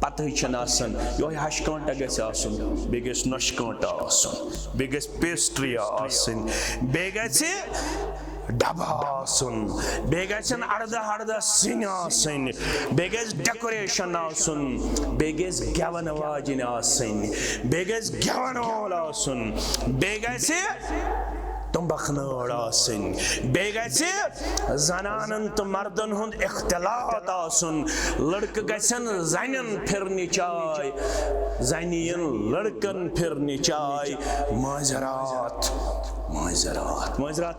पत यो हश कांटा गसन बे नश कांटा बे पेस्ट्री बे डबा बे अर्दा सिन बे डेकोरेशन बे गेवन वाजिन बे गेवन वोल बे तुम्बखनड़ बे जनानन तो मर्दन हुंद इख्तिलात लड़क गसन जन फिरन चाय जनियन लड़कन फिरन चाय माजरात माजरात माजरात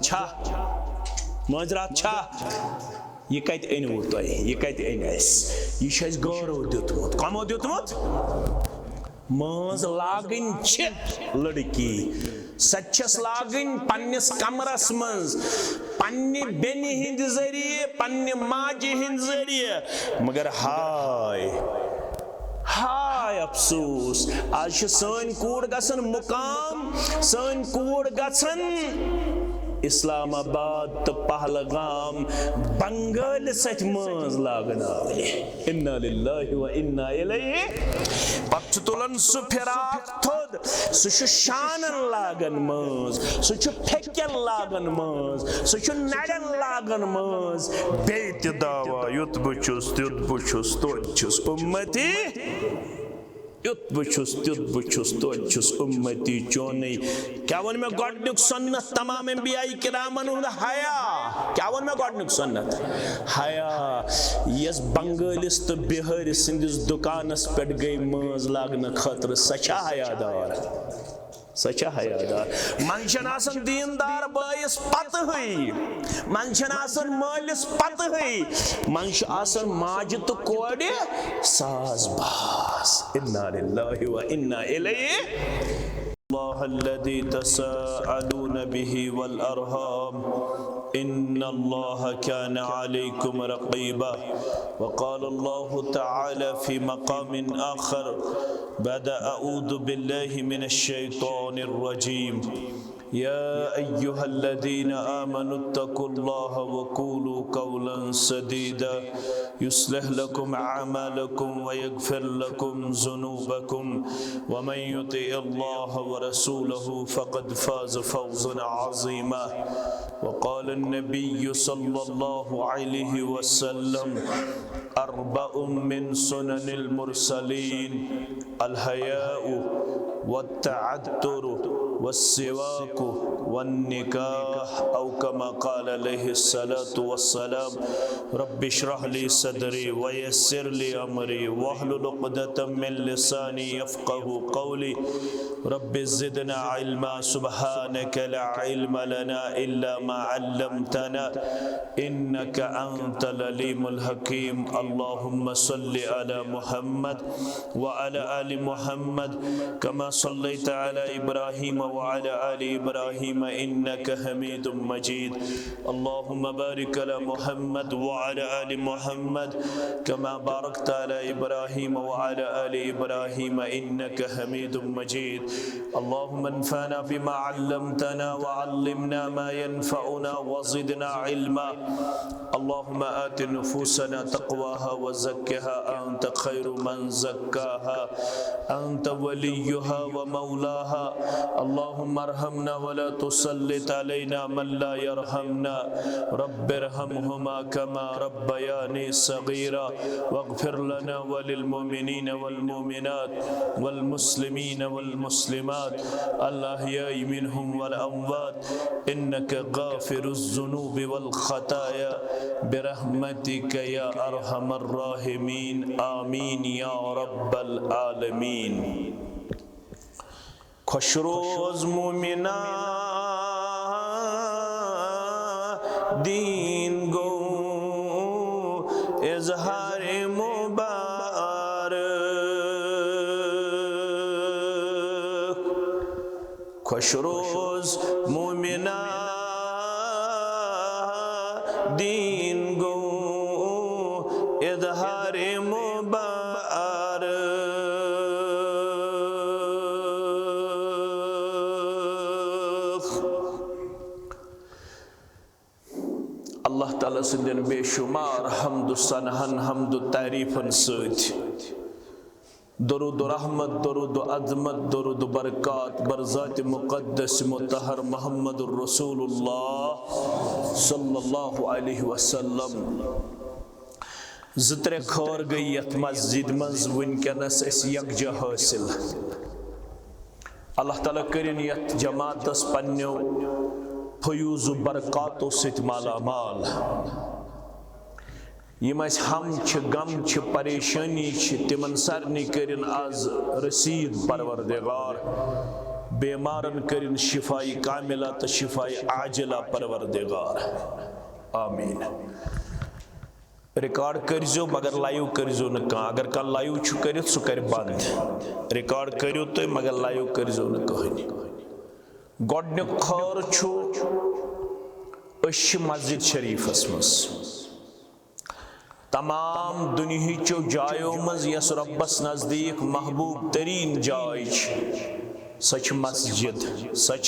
छा यह कत अनवु तुह यह कत अन गौरव दितमुत कमो दितमुत माज लागन लड़की सचस लागन पन्निस कमरस मज पन्नि बेनि हिंद जरिए पन्नि माजि हिंद जरिए मगर हाय हाय अफसोस आज सन कूड़ गसन मुकाम सन कूड़ गसन इस्लामाबाद तो पहलगाम बंगाल सच मज लागन इन्ना लिल्लाहि व इन्ना इलैहि पत तुलन सु फिराक थोद सु शानन लागन मज सु फेकन लागन मज सु नड़न लागन मज बेत दावा युत बुछुस तुत बुछुस तोछुस उम्मती युत बुछुस तुत बुछुस तोछुस उम्मती चोने क्या वन में गॉडनुक सुन्नत तमाम अंबियाई किरामन हुंद हया क्या वन में गॉडनुक सुन्नत हया यस बंगालिस तो बिहार सिंधिस दुकानस पेट गई मज लागन खतर सचा हयादार सचा हयादार मनशन आसन दीनदार बायस पत हुई मनशन आसन मालिस पत हुई मनश आसन माज तो कोड़े साज बास इन्ना लिल्लाहि व इन्ना इलैहि अल्लाह अल्लज़ी तसाअलून बिही वल अरहाम इन्नल्लाह कान अलैकुम रक़ीबा वक़ाल अल्लाहु तआला फ़ी मक़ामिन आख़र बाद अऊज़ु बिल्लाहि मिनश शैतानिर रजीम या अय्युहल्लज़ीना आमनुत्तक़ुल्लाह वक़ूलू क़ौलन सदीदा युस्लिह लकुम अअमालकुम व यग़फ़िर लकुम ज़ुनूबकुम व मन युतिइल्लाह व रसूलहु फ़क़द फ़ाज़ फ़ौज़न अज़ीमा वक़ाल अन्नबिय्यु सल्लल्लाहु अलैहि वसल्लम अर्बउम मिन सुननिल मुरसलीन अल हयाउ वत्तअत्तुरु वस्सिवाकु वन्निकाह औ कमा क़ाल अलैहिस्सलातु वस्सलाम रब्बि इश्रह ली सदरी वयस्सिर ली अमरी वहलुल उक़दतम मिन लिसानी यफ़क़हू क़ौली रब्बि ज़िदना इल्मा सुब्हानका ला इल्मा लना इल्ला मा अल्लमतना इन्नका अंतल अलीमुल हकीम अल्लाहुम्मा सल्लि अला मुहम्मद व अला आलि मुहम्मद कमा सल्लैता अला इब्राहीम व अला आलि इब्राहीम इन्नका हमीदुम मजीद अल्लाहुम्मा बारिक अला मुहम्मद व अला आलि मुहम्मद कमा बारकता अला इब्राहीम व अला आलि इब्राहीम इन्नका हमीदुम मजीद अल्लाहुम्मा अन्फअना बिमा अल्लमतना व अल्लिमना मा यनफअुना व ज़िदना इल्मा अल्लाहुम्मा आति नुफूसना तक़वाहा व ज़क्किहा अंत खैरु मन ज़क्काहा अंत वलियुहा व मौलाहा अल्लाहुम्मा अर्हमना व ला तुसल्लित अलैना मन ला यरहमना रब्बिरहमहुमा कमा रब्बयानी सगीरा वग़फिर लना व लिल मुमिनीन वल मुमिनात वल मुस्लिमीन वल मुस्लिमात अल अहयाई मिनहुम वल अमवात इन्नका गाफिरुज़ ज़ुनूबि वल ख़ताया बिरहमतिका या अरहमर राहिमीन आमीन या रब्बल आलमीन। खुशरोज़ मोमिना दीन गो इज़हारे मुबारक खुशरोज़ मोमिना दीन गो इज़हारे मुबारक अल्लाह ताला सिंदन बेशुमार हमदु सनहन हमदु तारीफन सत दरूद रहमत, दरूद अज़मत, दरूद बरक़ात बर ज़ात मुक़द्दस मुतहर मोहम्मद रसूलुल्लाह सल्लल्लाहु अलैहि वसल्लम। ज़-त्रे खर गई यथ मस्जिद मज़ वुनकनस यकजा हासिल। अल्लाह ताला करिन यथ जमातस पन्नो फयूज़ बरक़ातो सित मालामाल। यम हम गम परेशानी तिमन सरनी करिन आज रसीद परवरदिगार। बेमारन करिन शिफाई कामिला तो शिफाई आजिला परवरदिगार आमीन। रिकॉर्ड करजो मगर लाइव करजो न कह। अगर कह लाइव कर सह कर बंद। रिकॉर्ड करो तो मगर लाइव करजो न कहनी। गोडनुक खर मस्जिद शरीफस मज तमाम दुनिया जायों मज यस रब्बस नजदीक महबूब तरीन जाय सच मस्जिद सच।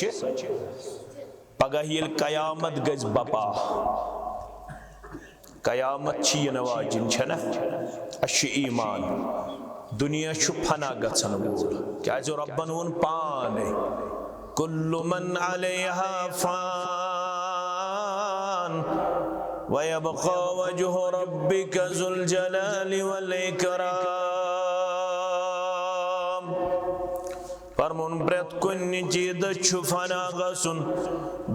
पगह ये कयामत गज बपा। कयामत वाजिन छना अश ईमान। दुनिया फना गन वोल क्या रब्बन वोन पान कुल्लु मन अलैहा फान वयबक़ा वजहु रब्बिका ज़ुल जलालि वल इकराम। फरमोन प्रेत कुन्नि चीज़ फना गसुन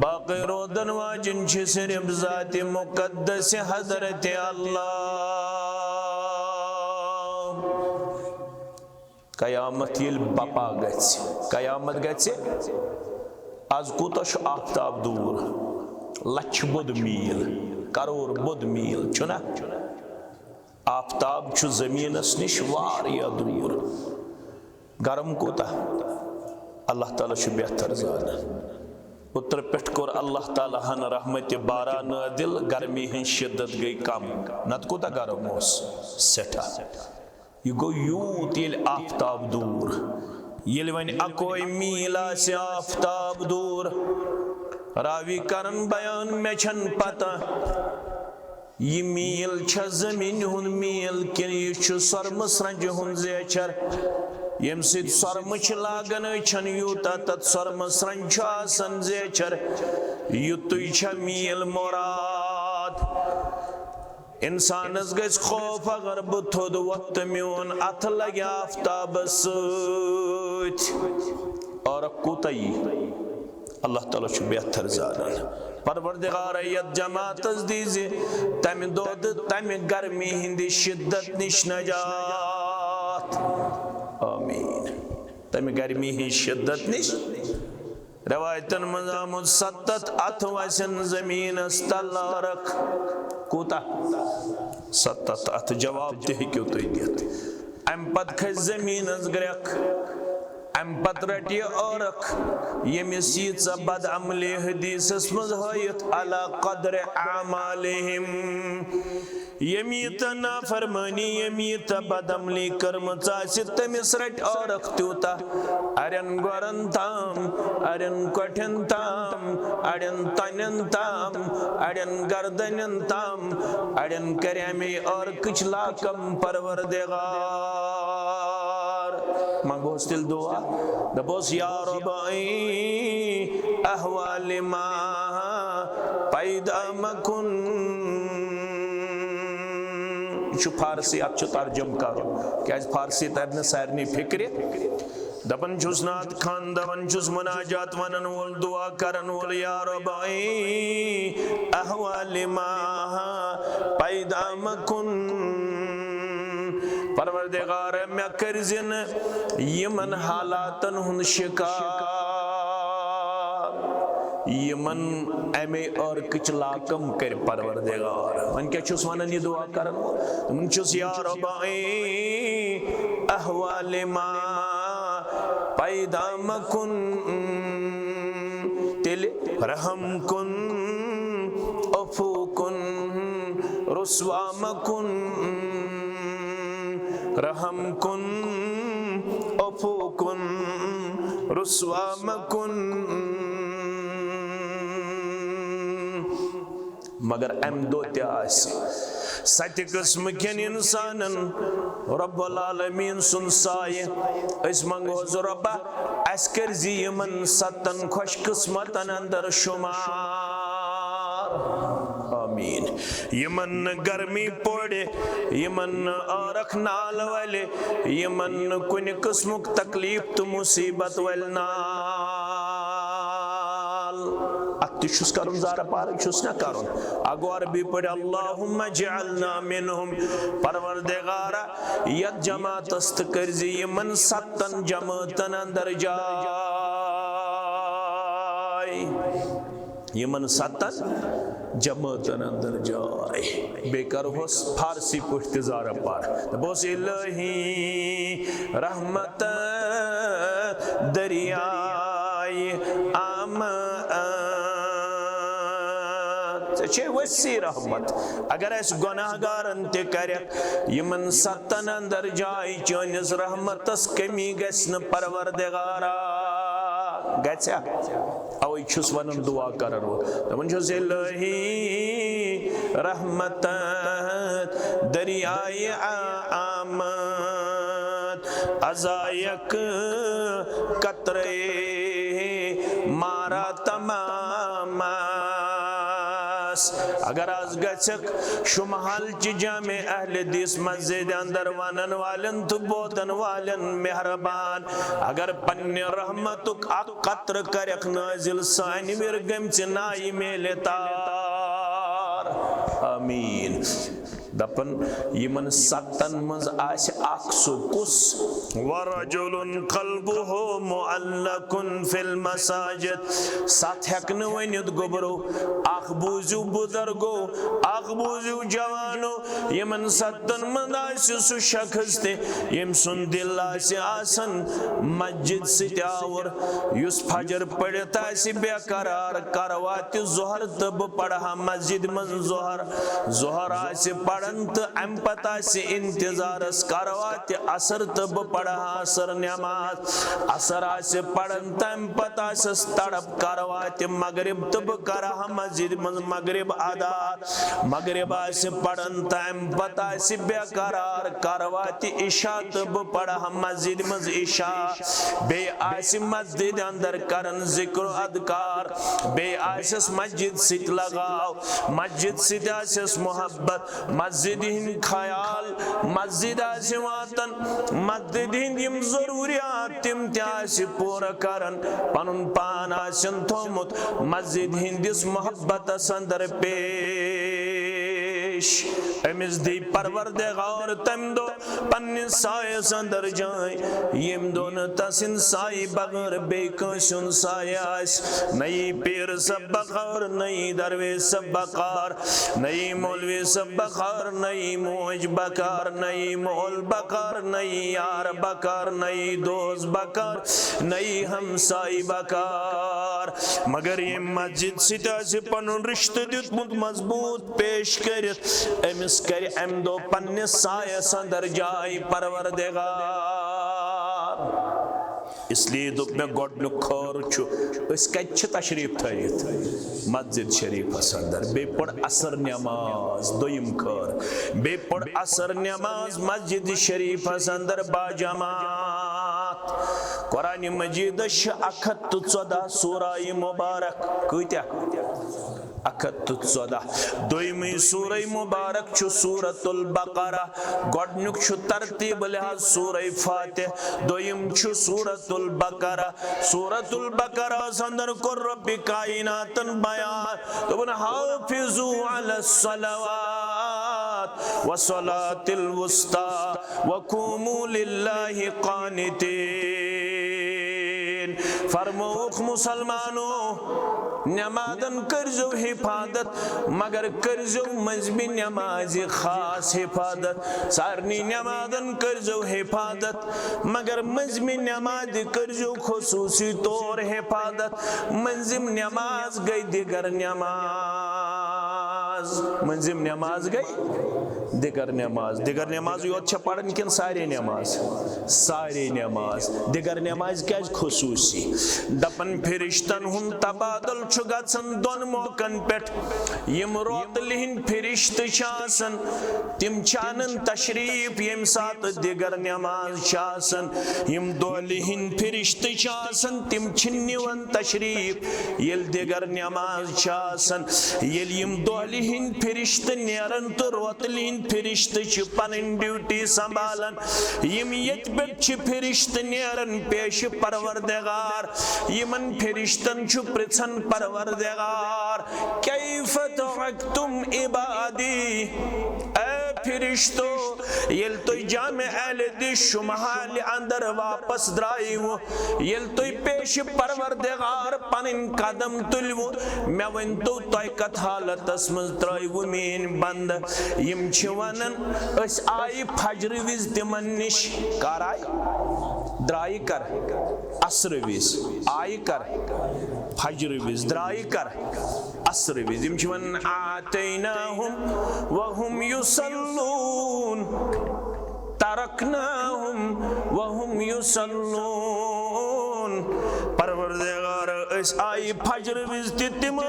बाक़ी रोदन वाजिन सिर्फ ज़ात मुक़द्दस हज़रत अल्लाह। कयामत ये बपा गछ कयामत गछ आज कूत आफ्ताब दूर लक्ष बुध मील करोड़ बुध मील चुना। आफ्ताब जमीनस निश वारिया दूर। गरम कूता अल्लाह ताला बेहतर जान। उत्तर पेट कोर अल्लाह ताला हन रहमत बारा नादिल गर्मी हन शिद्दत गई कम नत कूता गरम सेठा। यह गो यूत ये आफ्ताब दूर। ये वन अकोई मील आसे आफ्ताब दूर। रावी करन बयान मे छन पता ये मील छ जमीन हुन मील कि यह सरम स्रंज हुन जेचर। यम सिद सरम लागन छन यूता तत सरम स्रंज आसन जेचर। युतु छ मील मुराद। इंसानस गस खौफ अगर बह थोद वक्त मोन अथ लगे आफ्ताब सत और कूतई अल्लाह ताला बेहतर जान। परवरदिगार यत जमातस दीजे तम दोद तम गर्मी हिंदी शिद्दत निश नजात आमीन। तम गर्मी ही शिद्दत निश रवायतन मजामुद सत्तत अथ वसन जमीन तलारक कूता सत्तत अथ जवाब तू दित। अम पत खस जमीन ग्रेख अम पत रट औरख यमिस यीच बद अमली हदीसस मज हयत अला कदर आमालिहिम। यमीत नाफरमानी यमीत बदअमली कर्मच तमिस रट औरख त्यूता। अरन गोरन ताम अरन कठन ताम अड़न तन ताम अड़न गर्दन ताम अड़न करमे और कुछ लाकम परवरदिगार। मंगोस दिल दुआ दबोस या रब्बी अहवाल मा पैदा मकुन। फारसी अब तर्जुम करो क्या फारसी तरन सारे फिक्र। दपन नात खान दपन मुनाजात वनन वोल दुआ करन वोल या रब्बी अहवाल मा पैदा मकुन। परवरदिगार मे करजिन यमन हालातन हुन शिकार यमन अमे और कुछ लाकम कर परवरदिगार। वन क्या वनन यह दुआ करन वन या रब्बी अहवाल मा पैदा मकुन तिल रहम कुन अफू कुन रुस्वा मकुन रहम कुन अफू कुन रुस्वा मकुन। मगर अम दो सत किस्म केन इंसानन रब्बुल आलमीन सुन साय अस मंगो रब्बा अस कर यमन 7 खुश किस्मतन अंदर शुमार आमीन यमन गर्मी पोड़े यमन औरख नाल वाले यमन कुन किस्मुक तकलीफ तो मुसीबत वाल नाल अतिशुस करुन ज़ारा पारक शुस न करुन अगवार भी पढ़े अल्लाहुम्मा जअलना मिनहुम परवरदिगारा यद जमात अस्त करजी यमन 7 जमातन अंदर जाय यमन 7 जमातन अंदर जाय बेकर होस फारसी पढ़ते ज़ारा पार बोस इलाही रहमत दरियाय वसी रहमत अगर अस गुनाहगारन ते करक यमन 7 अंदर जाय चोनिस रहमतस कमी गस्न परवरदिगारा गछा अवै छुस वनन दुआ करन तमन छुस इलाही रहमत दरियाय आमद अजायक कतरे मारा तमाम अगर आज गचक शुमहल च जामे अहले दिस मस्जिद अंदर वनन वालन तो बोतन वालन मेहरबान अगर पन्ने रहमतुक कत्र करक नाजिल सानि विरगम च नाई मेले तार आमीन दपन यमन 7 मज आस अख सुकुस वरजुलन कल्बुहु मुअल्लकुन फिल मसाजिद 7 हेकन वनित गोबरो अख बूजु बुजुर्गो अख बूजु जवानो यमन 7 मज आस सु शख्स ते यम सुन दिल आसन मस्जिद सितावर युस फजर पढ़त आस बेकरार करवात जोहर तब पढ़ा मस्जिद मज जोहर आस पढ़ंत अम पता से इंतजारस करवात असर तब पढ़ा असर नमाज असर से पढ़ंत अम पता से तड़प करवात मगरिब तब करहा मस्जिद मगरिब अदा मगरिब से पढ़ंत अम पता से बेकरार करवात इशा तब पढ़ा मस्जिद मज इशा बे आस मस्जिद अंदर करन जिक्र अदकार बे आस मस्जिद सित लगाओ मस्जिद सित आस मोहब्बत मस्जिद हिंद ख्याल मस्जिद आसे वातन मस्जिद हिंद यम जरूरियात तिम त्यासे पूरा करन पनुन पान आसन थोमुत मस्जिद हिंदिस मोहब्बत अंदर पेश अमिस दी परवरदिगार तम दो पन्ने साय अंदर जाए यम दोन तसिन साय बगैर बेकसुन साय आस नई पीर सब बकार नई दरवेश सब बकार नई मौलवी सब बकार नई मोज बकार नई मोल बकार नई यार बकार नई दोस्त बकार नई हमसाई बकार मगर ये मस्जिद सिता से पनुन रिश्ते दितमुत मजबूत पेश करित अमिस कर अम दो पन्ने सायस अंदर जाय परवरदिगार इसलिए दुप में गोडनु खर छु इस कच्छ तशरीफ थयित मस्जिद शरीफ अंदर बेपड़ असर नमाज दोयम खर बेपड़ असर नमाज मस्जिद शरीफ अंदर बाजमात कुरान मजीद 114 सूरा मुबारक कत्या 114 दोयमी सूरा मुबारक छु सूरतुल बकरा गोडनुक छु तरतीब लिहाज सूरा फातिह दोयम छु सूरतुल बकरा अंदर को रब्बी कायनातन बयान तो बन हाफिजु अला सलावात व सलातिल वुस्ता व कुमू लिल्लाहि कानितीन फरमौख मुसलमानों नमाजन करजो हिफाजत मगर करजो मजबी नमाज खास हिफाजत सारनी नमाजन करजो हिफाजत मगर मजबी नमाज करजो खुसूसी तौर हिफाजत मंजिम नमाज गई दिगर नमाज नमाज मंजिम नमाज गई दिगर नमाज योत छ पढ़न किन सारे नमाज दिगर नमाज क्या खुसूसी दपन फिरिश्तन हुन तबादल छु गछन दोन मौकन पेट यम रोतलिन फिरिश्त शासन तिम चानन तशरीफ यम सात दिगर नमाज शासन यम दोलिन फिरिश्त शासन तिम छिन्निवन तशरीफ यल दिगर नमाज शासन यल यम दोलिन फिरिश्त नेरन तो रोतलिन फिरिश्त छु पन ड्यूटी संभालन यम यत पेट छु फिरिश्त नेरन पेश परवरदिगार यमन फिरिश्तन छु प्रछन परवरदिगार कैफ तवक्तुम इबादी ए फिरिश्तो यल तो जामे अहले दिश महल अंदर वापस द्राइव यल तो पेश परवरदिगार पनिन कदम तुलव मे वन तो तय कथ हालतस मज त्रइव मेन बंद यम छ वनन अस आई फजर विज तिमन निश कर आई द्राई कर असर विज आई कर फजर विज द्राई कर असर विज यम छ वन आतैनाहुम वहुम युसल्लून तरकनाहुम वहुम युसल्लून परवरदिगार अस आई फजर विज तिम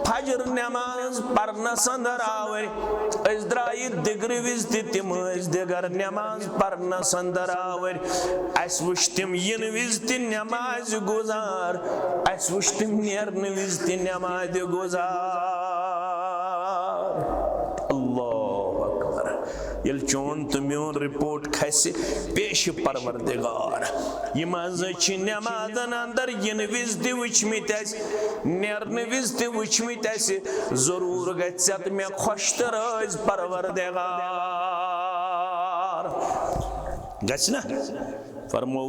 फजर नमाज पढ़ना संदर आवर अस द्राई दिगर विज तिम दिगर नमाज पढ़ना संदर आवर अस वुच तिम इन विज नमाज गुजार अस वुच तिम नेरन विज नमाज गुजार यल चोन तो मोन रिपोर्ट खसे पेश परवरदिगार यम नमाजन अंदर इन विज वुचमित नेरन विज वुचमित जरूर गत मे खुश तो रोज परवरदिगार गना फरमो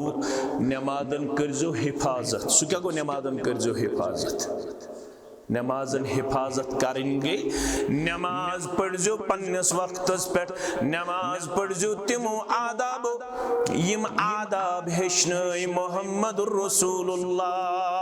नमाजन करजो हिफाजत सह क्या गो नमाजन करजो हिफाजत नमाजन हिफाजत करन गई नमाज पढ़जो पन्नस वक्तस पे नमाज पढ़जो तिमो आदाब यम आदाब हेचनय मोहम्मदुर रसूलुल्लाह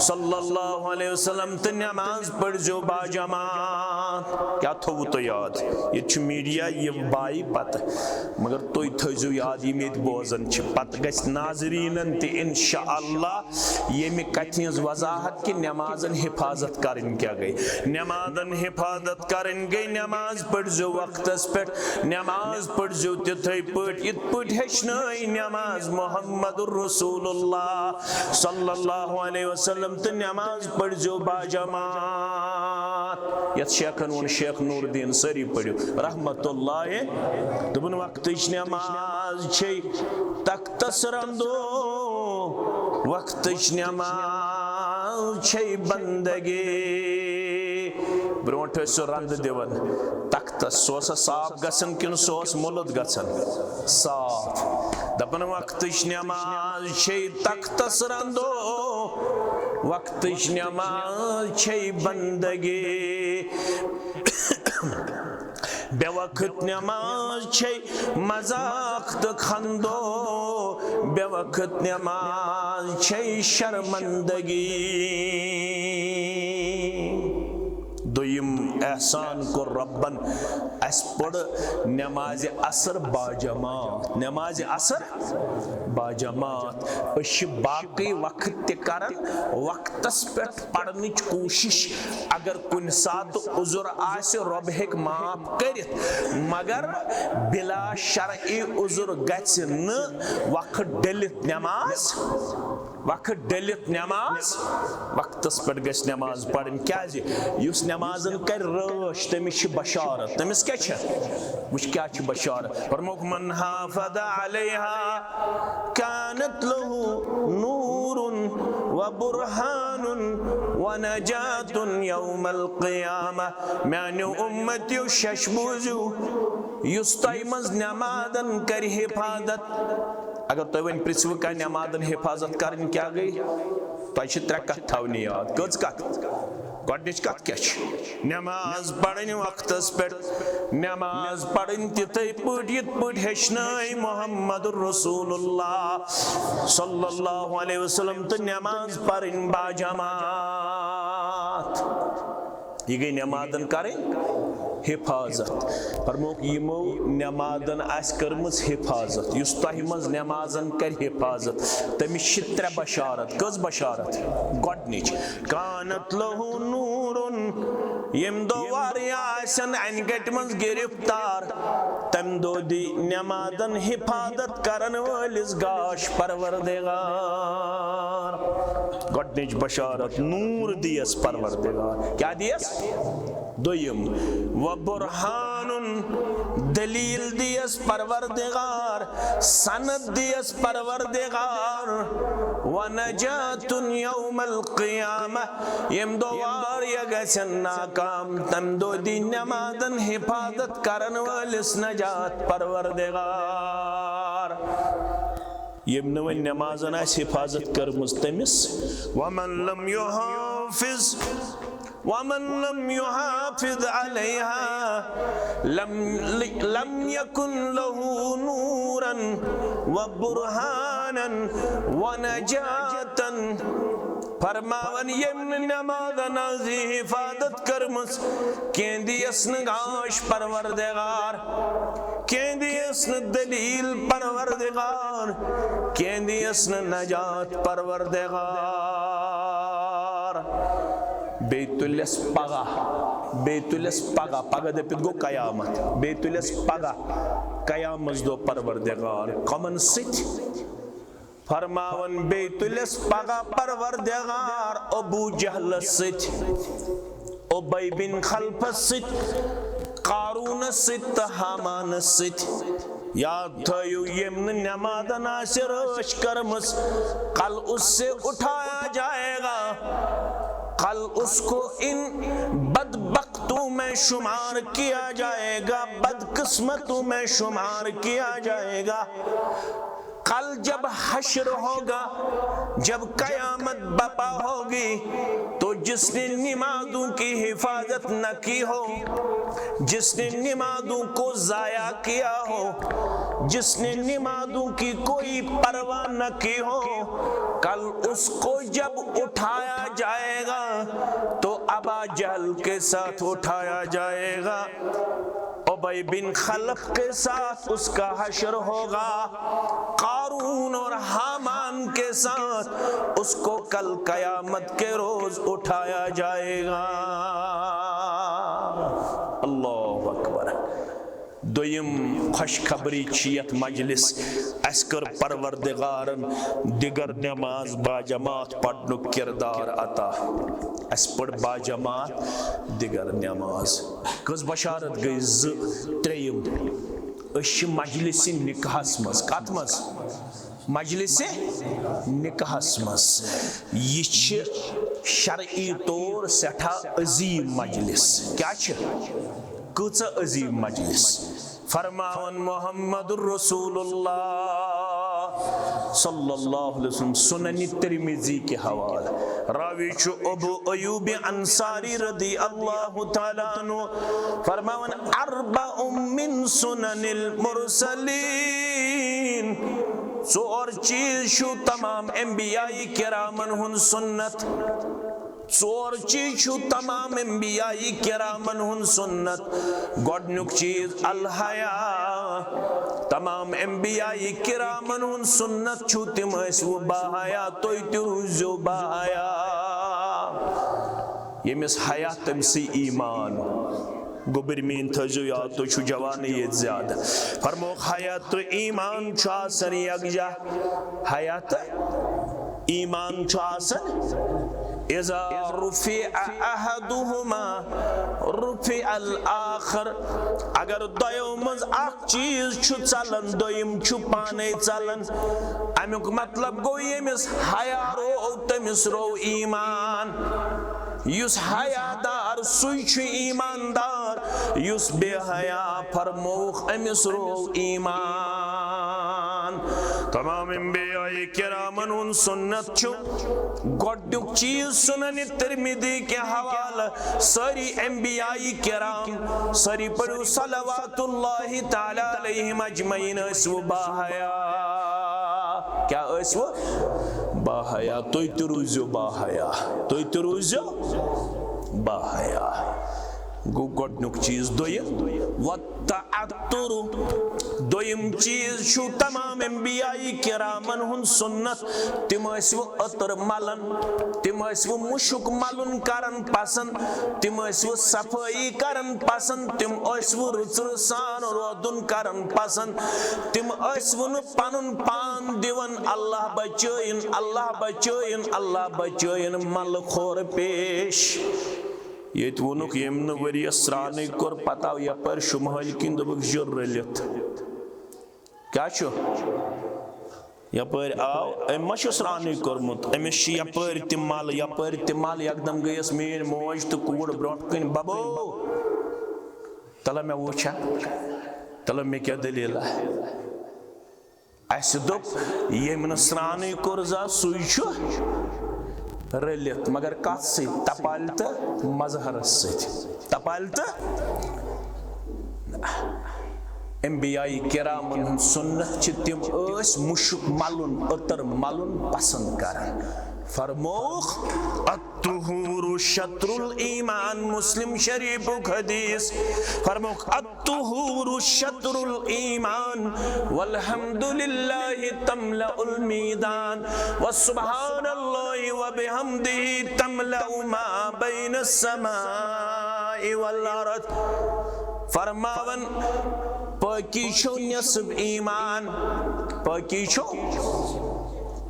सल्लल्लाहु अलैहि वसल्लम तो नमाज पढ़जो बाजमात क्या थो तो याद ये मीडिया ये बाई पत मगर तुम थो याद ये बोजन पत गस नाजरीन ते इंशाअल्लाह ये कथ वजाहत कि नमाजन हिफाजत करन क्या गई नमाजन हिफाजत करन गई नमाज पढ़जो वक्तस पे नमाज पढ़जो तिथे पट इत पट हेचनय नमाज मोहम्मदुर रसूलुल्लाह सल्लल्लाहु अलैहि वसल्लम तो नमाज पढ़जो बाजमात यत शेखन वन शेख नूरुद्दीन सरी पढ़ो रहमतुल्लाह दुबन वक्त नमाज छे तख्तस रंदो वक्त नमाज छे बंदगी ब्रोट रंद दिवन तख्तस सोस साफ गसन किन सोस मुलद गसन साफ दपन वक्त नमाज छे तख्तस रंदो वक्त नमाज छे बंदगी बेवक्त नमाज छे मजाक तो खंदो बेवक्त नमाज छे शर्मंदगी दुयम एहसान को रब्बन अस पढ़ नमाज असर बाजमात नमाज असर बाजमात बाकी वक्त तन वक्तस पे पढ़न कोशिश अगर कुन सात उजुर आसे रब हेक माफ कर मगर बिला शरई उजुर गछ न वक्त डलित नमाज वक्तस पे गछ नमाज पढ़न क्या नमाजन कर रश तमिस बशारत तमिस क्या वुच क्या बशारत फरमोक मन हाफद अलैहा कानत लहु नूरुन व बुरहानुन व नजातुन यौमल क़ियामह मानो उम्मती शशबुजु युस तयमज नमाजन कर हिफाजत अगर तुम वन पृथ्वी का नमाजन हिफाजत कर क्या गई तुम त्रे कथ थवन याद कच कथ गॉडनिच कथ क्या नमाज पढ़न वक्तस पे नमाज पढ़न तिथे पट यत पट हेचनय मोहम्मदुर रसूलुल्लाह सल्लल्लाहु अलैहि वसल्लम तो नमाज पढ़न बाजमात ये गई नमाजन करें हिफाजत फरमोक यमो नमाजन आस करमज हिफाजत युस तोहि मज नमाजन कर हिफाजत तमिस छ त्रे बशारत कस बशारत गोडनिच कानत लहु नूरुन यम दो वारिया आसन अनगट मज गिरफ्तार तम दो दी नमाजन हिफाजत करन वलिस गाश परवरदिगार गोडनिच बशारत नूर दियस परवरदिगार क्या दियस दोयम व बुरहानुन दलील दियस परवरदिगार सनद दियस परवरदिगार व नजातुन यौमल क़ियामह यम दो वार यगसन नाकाम तम दो दी नमाजन हिफाजत करन वलिस नजात परवरदिगार यम न नमाजन आस हिफाजत करमज तमिस वमन लम युहाफिज अलैहा लम यकुन लहु नूरन व बुरहानन व नजातन फरमावन यम नमाजन आस हिफाजत करमज केंदियस न गाश परवरदिगार केंदियस न दलील परवरदिगार केंदियस न नजात परवरदिगार बेतुलस पगा पगा दपित गो कयामत बेतुलस पगा कयामत दो परवरदिगार कमन सिट फरमावन बेतुलस पगा परवरदिगार अबू जहल सिट उबय बिन खल्फ सिट कारून सित हामान सित याद थयो यमन नमाजन आस रश करमस कल उससे उठाया जाएगा कल उसको इन बदबख्तों में शुमार किया जाएगा बदकिस्मतों में शुमार किया जाएगा कल जब हश्र होगा जब कयामत बपा होगी तो जिसने नमाज़ों की हिफाजत न की हो जिसने नमाज़ों को ज़ाया किया हो जिसने नमाज़ों की कोई परवाह न की हो कल उसको जब उठाया जाएगा तो अबा जहल के साथ उठाया जाएगा उबय बिन खल्फ के साथ उसका हश्र होगा कारून और हामान के साथ उसको कल कयामत के रोज उठाया जाएगा अल्लाहु अकबर दोयम खुशखबरी छियत मजलिस अस्कर परवरदिगारन दिगर नमाज बाजमात पढ़नु किरदार अता अस पढ़ बाजमात दिगर नमाज कस बशारत गई त्रेयम मजलिस निकाहस मज कत मज मजलिस निकाहस मज यह शरई तौर सठा अजीम मजलिस क्या कच अजीम मजलिस फरमावन मोहम्मदुर रसूलुल्लाह सल्लल्लाहु अलैहि वसल्लम सुनन तिरमिजी के हवाले रावी छु अबू अयूब अंसारी रदी अल्लाह तआला अन्हु फरमावन अर्बउम मिन सुननिल मुरसलीन चोर चीज छु तमाम अंबियाई किरामन हुन सुन्नत चोर चीज छु तमाम अंबियाई किरामन हुन सुन्नत गोडनुक चीज अल हया तमाम अंबियाई किरामन हुन सुन्नत छु तिम वो बाहया तोय तुरुजो बाहया यमिस हया तमसी ईमान गोबर मीन थजो या तो छु जवान ये ज्यादा फरमो हयात ईमान छु आसन यकजा हयात ईमान छु आसन इज़ा रुफ़िअ अहदुहुमा रुफ़िअल आखर अगर दोयो मज अख चीज छु चलन दोयम छु पाने चलन अमुक मतलब गो यमिस हया रो तमिस रो ईमान युस हयादार सुई छु ईमानदार युस बेहया फरमोख अमिस रो ईमान तमाम अंबियाए किरामन उन सुन्नत छु गोडुक चीज सुनन तिरमिजी के हवाले सारी अंबियाई किराम सारी पढ़ो सलवातुल्लाहि तआला अलैहिम अजमईन असु बाहया क्या असु बाहया तोय तुरुजो बाहया तोय तुरुजो बाहया गो गोडनुक चीज दोयम वत्तअत्तुरु दोयम चीज छु तमाम अंबियाई किरामन हुन सुन्नत तिम व अतर मलन तिम व मुशुक मलन करन पसंद तिम व सफाई करन पसंद तिम व रुचर सान रोदुन करन पसंद तिम वन पनुन पान दिवन अल्लाह बचयन अल्लाह बचयन अल्लाह बचयन मल खोर पेश ये वोनुक यम वरिय स्रान कोर पता यपर शुमहल किन दोबक जर रलित क्या छु यपर आव एमश स्रान कोरमुत एमश यपर तिमाल एकदम गयस मेन मोज तो कूड़ ब्रोट कन बबो तला मैं वुछा तला मैं क्या दलील अस दोप यम स्रान कोर जा सुई छु रलित मगर कत से तपाल तो मजहरस से तपाल तो अंबियाई किरामन सुन्नत तिम मुशुक मलुन अतर मलुन पसंद करन फरमोख अत्तुहुरु शत्रुल ईमान मुस्लिम शरीफ हदीस फरमोख अत्तुहुरु शत्रुल ईमान वल्हम्दुलिल्लाहि तमलउल मीदान व सुब्हानल्लाहि व बिहम्दिही तमलउ मा बैनस समाई वल अर्द फरमावन पाकी छो निस्फ ईमान पाकी छो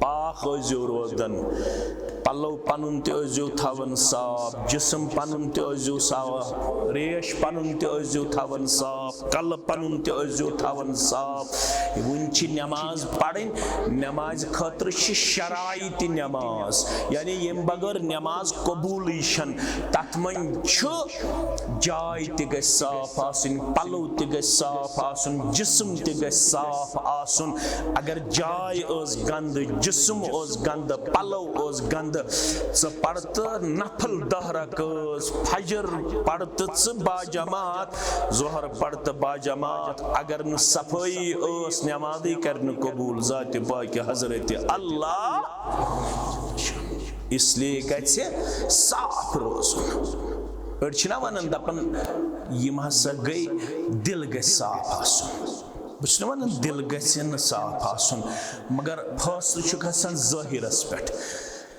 पाक अजो रोदन पल्लो पनुन ते अजो थावन साफ जिस्म पनुन ते अजो साफ रेश पनुन ते अजो थावन साफ कल पनुन ते अजो थावन साफ वुंची नमाज पढ़न नमाज खतर शराइत नमाज यानी यम बगर नमाज कबूल शन तथ मन जाय ते ग साफ आसन पल्लो ते ग साफ आसन जिस्म ते ग साफ आसन अगर जाय ओस गंद जिस्म ओस गंद पल्लो ओस गंद पढ़त नफल दहरकस फजर पढ़त बाजमात जोहर पढ़त बाजमात अगर न सफाई ओस नमाज़ी करन कबूल जात बाकी हजरत अल्लाह इसलिए गए साफ रोजुन अड़ना वन दपन यम हसा गई दिल ग साफ आसन बस वन दिल ग साफ आसन मगर फैसल गसान ज़ाहिरस पे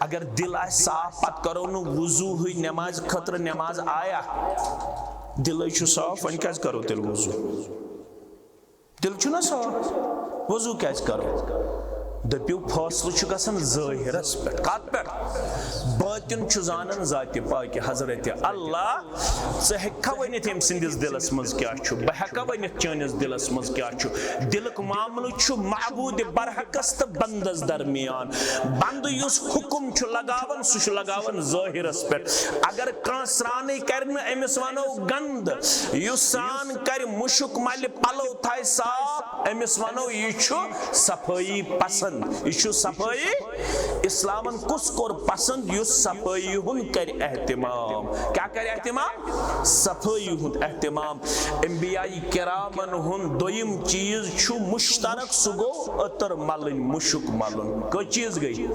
अगर दिल आ साफ पत करो न वुजू हुई नमाज खतर नमाज आया दिल साफ वन क्या करो तेल वुजू दिल ना साफ वुजू क्या करो दपियो फैसल गसान ज़ाहिरस पे कत पे बातिन जानन जात पाक हजरत अल्लाह ज़ हेक्का वनित अम सिंदिस दिलस मज क्या बह हेक्का वनित चनिस दिलस मज क्या दिलक मामल महबूद बरहकस तो बंदस दरमियान बंद युस हुकुम लगावन सह लगावन ज़ाहिरस पे अगर कह स्रान कर अमिस वनो गंद युस स्रान कर मुशुक मल पलो थाय साफ अमिस वनो यह सफाई पसंद यह सफाई इस्लामन कुस कोर पसंद युस सफाई हुन कर एहतिमाम क्या कर एहतिमाम सफाई हुन एहतिमाम अंबियाई किरामन हुन दोयम चीज छु मुश्तरक सुगो अतर मलन मुशुक मलन को चीज गई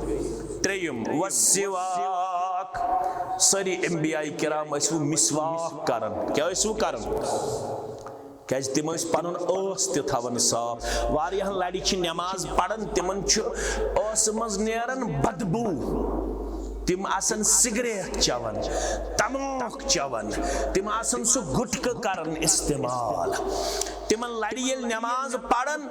त्रेयम वसिवाक सारी अंबियाई किराम असु मिसवाक करन क्या असु करन क्या तिम पन थान साफ वारियान लड़ि नमाज पढ़न तिमन मज नेरन बदबू तिम आसन सिगरेट चवन तमाक चवन तिम आसन सु गुटक करन इस्तेमाल तिमन लड़ि नमाज पढ़न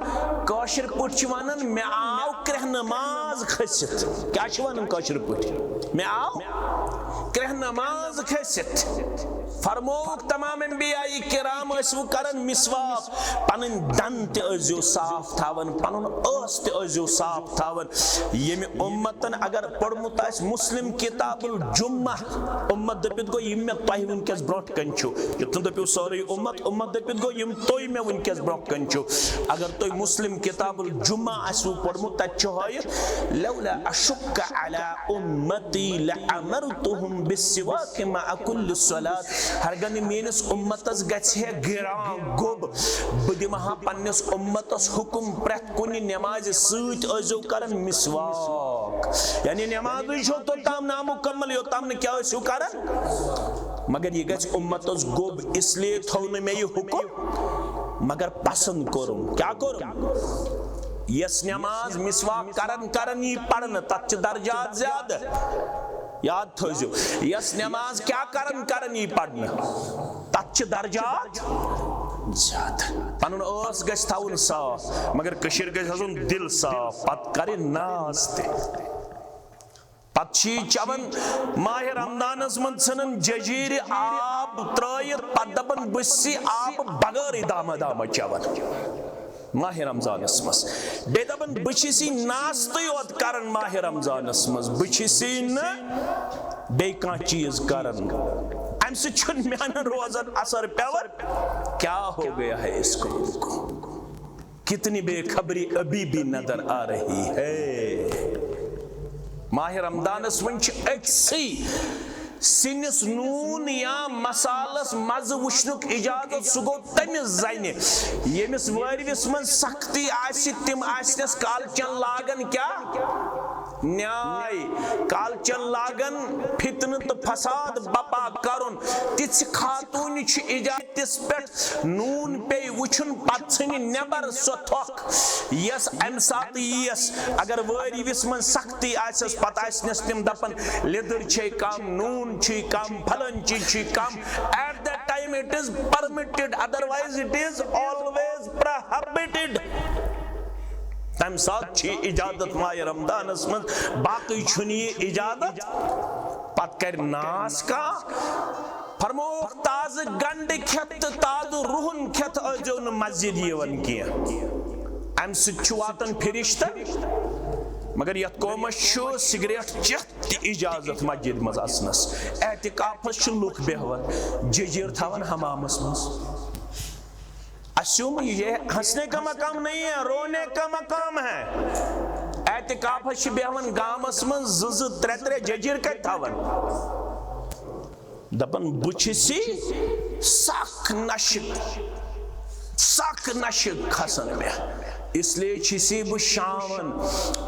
कौशर पुट वनन मे आव क्रह नमाज खसित क्या वन कौशर पुट मे आव क्रह नमाज खसित फरमोक तमाम अंबियाई किराम असु करन मिसवाक पनन दन ते अजो साफ थावन पनुन अस ते अजो साफ थावन यमि उम्मतन अगर पढ़मुत आस मुस्लिम किताबुल जुम्मा उम्मत दपित गो यम तोय वनकस ब्रोट कन छु यतन दपियो सारी उम्मत दपित गो यम तोय मे वनकस ब्रोट कन छु अगर तोय मुस्लिम किताबुल जुम्मा आसु पढ़मुत त छय लौला अशुक्क अला उम्मती लअमरतुहुम बिस्सिवाक मा कुल्ल सलात हरगन मेनस उम्मतस गछे गिरा गोब बदिमहा पन्नस उम्मतस हुकुम प्रत कुनि नमाज सत अजो करन मिसवाक यानी नमाज छो तो ताम नामुकम्मल यो ताम ने क्या करन मगर ये गज उम्मतस गोब इसलिए थो न मे हुकुम मगर पसंद करूं क्या करूं यस नमाज मिसवाक करन यी पढ़न तत दर्जात ज्यादा याद थो यस नमाज क्या करन यी पढ़न तत दर्जात ज्यादा पनुन ओस गस थाउन साफ मगर कशीर गस हसुन दिल साफ पत करे नाज ते पक्षी चवन माह रमदानस मन सनन जजीर आब त्रयत पदबन बसी आब बगर इदाम दाम चवन माह रमजानस मस बेदबन बचिसी नास्ते योत करन माह रमजानस मस बचिसी न बे का चीज करन अम से छुन म्यान रोजन असर पेवर क्या हो गया है इसको कितनी बेखबरी अभी भी नजर आ रही है माह रमदानस वन अक्सी सिनिस नून या मसालस मज वुचनुक इजाजत सह गो तमिस जन यमिस वरिस मन सख्ती आसि तिम आसनस कालचन लागन क्या न्याय कालचन लागन फितन तो फसाद बपा करुन तिछ खातून इजाजतिस पे नून पे वुचुन पत्न नबर सो थोक यस अम सात यस अगर वरिस मन सख्ती आसस पत आसनस तिम दपन लिदर छे कम नून छे कम फलन चीज छे कम at that time it is permitted otherwise it is always prohibited तम साथ इजाजत माह रमदानस मन बाकी छुनी इजाजत पत कर नास का फरमोख ताज गंड खेत ताज रुहन खेत अजो न मस्जिद यवन किया अम सुवातन फिरिश्ता मगर यत कौमस सिगरेट चेत इजाजत मस्जिद मज आसनस एहतिकाफस लुक बेहवन जजीर थवन हमामस मस अस्यूम ये हंसने का मकाम नहीं है रोने का मकाम है एहतिकाफस बेहवन गामस मन जुज त्रे जजीर का थवन दपन बुछसी सख नश खसन में इसलिए छिसी बु शामन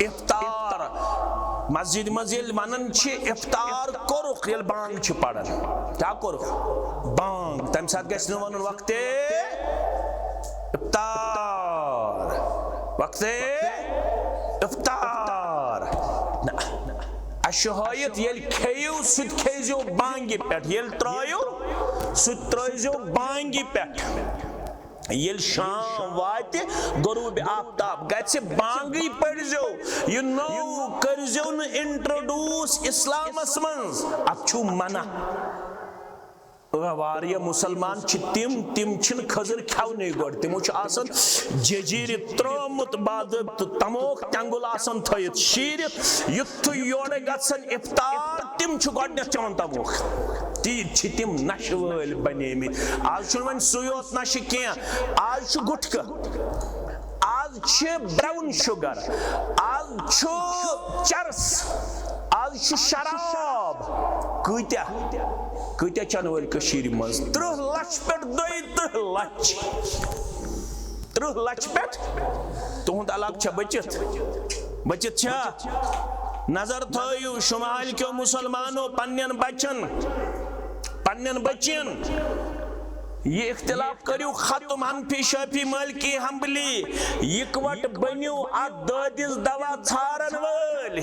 इफ्तार मस्जिद मजिल मनन छे इफ्तार कोरुख यल बांग छ पड़न क्या कोरुख बांग तम साथ गस न वनन वक्ते इफ्तार वक्ते इफ्तार अशहायत यल खेयु सुत खेजो बांगी पेट यल त्रायो सुत त्रायो बांगी पेट ये शाम वात गरूब आफ्ताब गसे बांगी पड़जो यह नौ करजो न इंट्रोड्यूस इस्लामस मंज अच्छु मना वारिया मुसलमान तिम छिन खजर खवने गोड़ तिमो आसन जजीर त्रोमुत बाद तमोख टंगुल आसन थयत शीरित युथ योड़े गसन इफ्तार तिम छु गोड़ चवन तमोख तीर तिम नश वल बने आज वन सुयोत नश क्या आज गुटका आज ब्राउन शुगर आज चरस आज शराब कत्या चन वल मज 30 लक्ष पे 30 लक्ष पे तुहद अलग बचित नजर थो शुमाल क्यों मुसलमानों पन्न बचन ये इख्तिलाफ करियो खत्म हनफी शफी मलकी हम्बली इकवट बनियो दादिस दवा छारन वल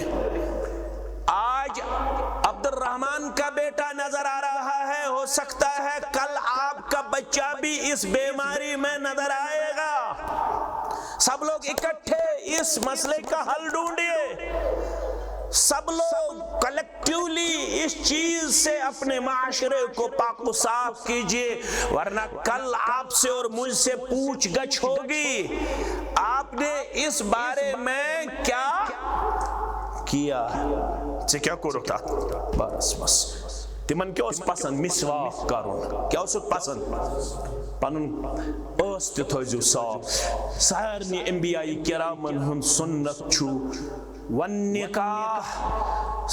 आज अब्दुर्रहमान का बेटा नजर आ रहा है हो सकता है कल आपका बच्चा भी इस बीमारी में नजर आएगा सब लोग इकट्ठे इस मसले का हल ढूंढिए सब लोग कलेक्टिवली इस चीज से अपने माशरे को पाक साफ कीजिए वरना कल आपसे और मुझसे पूछ गछ होगी आपने इस बारे में क्या किया से क्या करो था बस तिमन क्या पसंद मिसवाक करुन क्या पसंद पनुन थो साफ सारनी अंबियाई किरामन हुन सुन्नत छु वन निकाह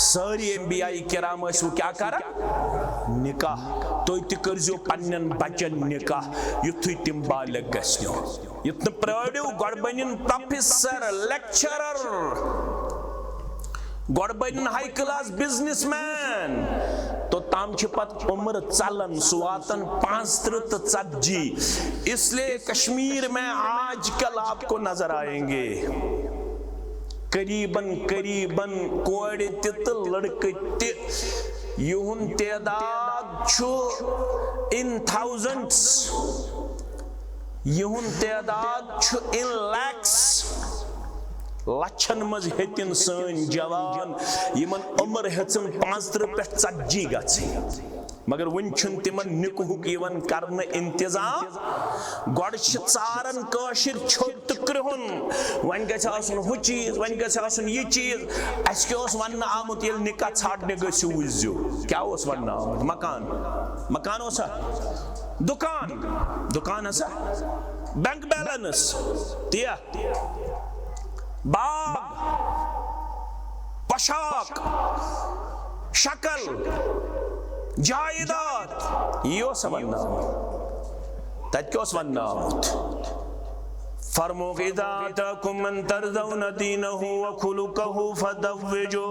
सारी अंबियाई किराम वो क्या कर निकाह तो कर्जो पन्न बचन निकाह युथु तिम बालग गो युथ प्रड़ो गो बन प्रोफेसर लेक्चरर गो बन हाई क्लास बिजनेसमैन तो ताम छ पत उम्र चलन सुवातन 35-40। इसलिए कश्मीर में आजकल आपको नजर आएंगे करीबन करीबन कोड़ तो लड़के युन तादाद इन थाउजेंड्स, युन तादाद इन लैक्स, लक्षन मज हेतिन सन जवान यमन उम्र हेचन 35-40 गछि मगर वन छुन तिमन निकुहुक यवन करन इंतजाम गड छ चारन काशिर छोट कृहुन वन गछ आसन हु चीज वन गछ आसन ये चीज अस के ओस वन आमुत यल निका छाडने गसु वजो क्या ओस वन आमुत मकान मकान ओसा दुकान दुकान असा बैंक बैलेंस तिया बाग पोशाक शक्ल जायदाद यो समझना तज क्यों समझना फरमो इदा तकुम मन तरदौन दीनहु व खुलुकहु फदव्विजो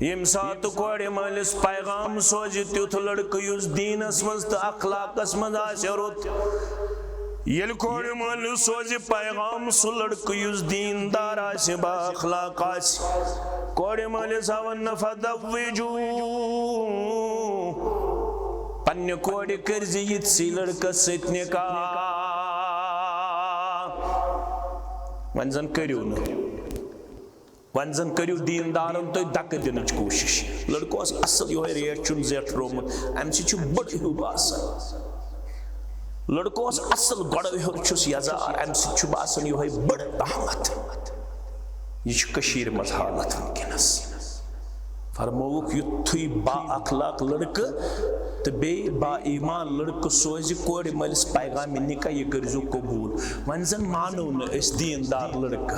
यम सात कोड़े मालिस पैगाम सोज त्युथ लड़क युस दीनस मज त अखलाकस मज आशरुत यल कोड़े मालिस सोज पैगाम सु लड़क युस दीनदार आशे बा अखलाक आशे कोड़े मालिस अवन फदव्विजू पन्ने कोड़े करजी यित सी लड़का सत निकाह वंजन करियो न वंजन करियो दीनदारन तो दक दिनच कोशिश लड़कोस असल यो रेट चुन जेट रोमत एमसी छु बड़ हिउ बासन लड़कोस असल गड़ हिउ छुस यजार एमसी छु बासन यो बड़ रहमत यह कशीर मज हालत वनकस फरमोक युथुई बा अखलाक लड़क तो बे बा ईमान लड़क सोज कोड़ मलिस पैगाम निका यह कर्जो कबूल वन जन मानो न इस दीनदार लड़क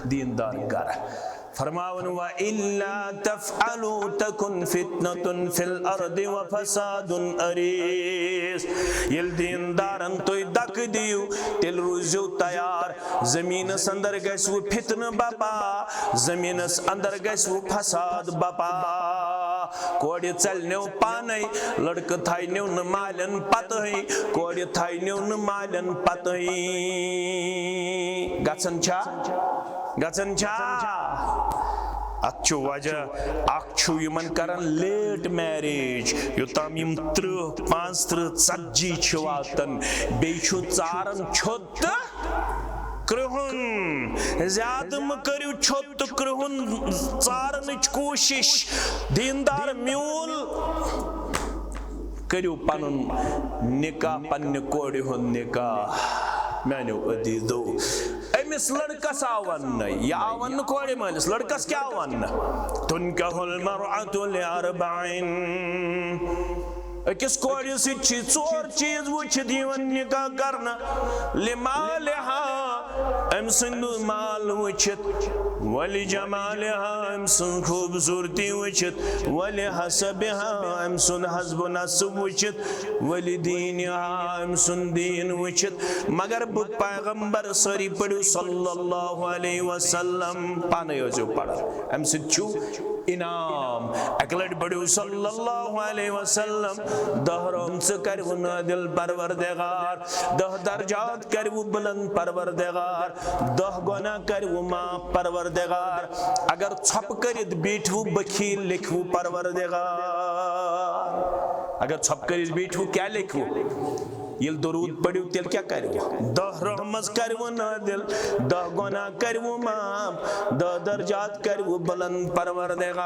दीनदार गर फरमावन व इल्ला तफअलु तकुन फितनतुन फिल अर्दि व फसादुन अरीस यल दीनदारन तो दक दियो तिल रुजो तैयार जमीन अंदर गसु फितन बापा जमीन अंदर गसु फसाद बापा कोड़े चलने पाने लड़क थाइने न मालन पतई कोड़े थाइने न मालन पतई गसन छा अच्छु वजह अक्षु यमन करन लेट मैरिज योताम यम 30-35-40 छवातन बेछु चारन छोत कृहुन ज्यादा मकरियो छोत कृहुन चारन कोशिश दीनदार म्यूल करियो पनुन निकाह पन्ने कोड़े हुन निकाह मैंने अदीदो एमिस लड़कस आवन या आवन कोड़े मालिस लड़कस क्या आवन तुनकहुल मरअतु लिअरबइन अकिस कोड़े से चोर चीज वुच दीवन निकाह करना लिमालिहा अम सुन माल वुचित वली जमालिहा अम सुन खूबसूरती वुचित वली हसबिहा अम सुन हस्ब नस्ब वुचित वली दीनिहा अम सुन दीन वुचित मगर बु पैगंबर सरी पढ़ो सल्लल्लाहु अलैहि वसल्लम पाने जो पढ़ा अम सिचु इनाम अकलट पढ़ो सल्लल्लाहु अलैहि वसल्लम दहरम से करवु नादिल परवरदिगार दह दर्जात करवु बुलंद परवरदिगार दह गुनाह करवु माफ परवरदिगार अगर छप करित बैठवु बखील लिखवु परवरदिगार अगर छप करित बैठवु क्या लिखवु यल दरूद पढ़ियो तेल क्या करियो दह रहमत करवु नादिल दह गुनाह करवु माफ दह दर्जात करवु बुलंद परवरदिगार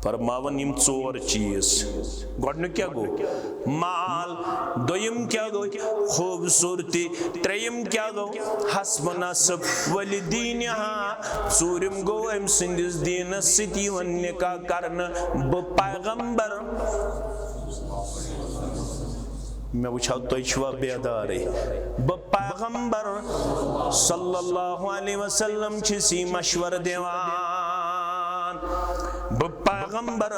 फरमावन यम चोर चीज गोडन क्या गो माल दोयम क्या गो खूबसूरती त्रेयम क्या गो हस्ब नस्ब वली दीनहा चूरम गो एम सिंदिस दीन सिटी वन निकाह करना ब पैगंबर मैं वुछा तो छवा बेदारे ब पैगंबर सल्लल्लाहु अलैहि वसल्लम छिसी मशवर देवान ब पैगंबर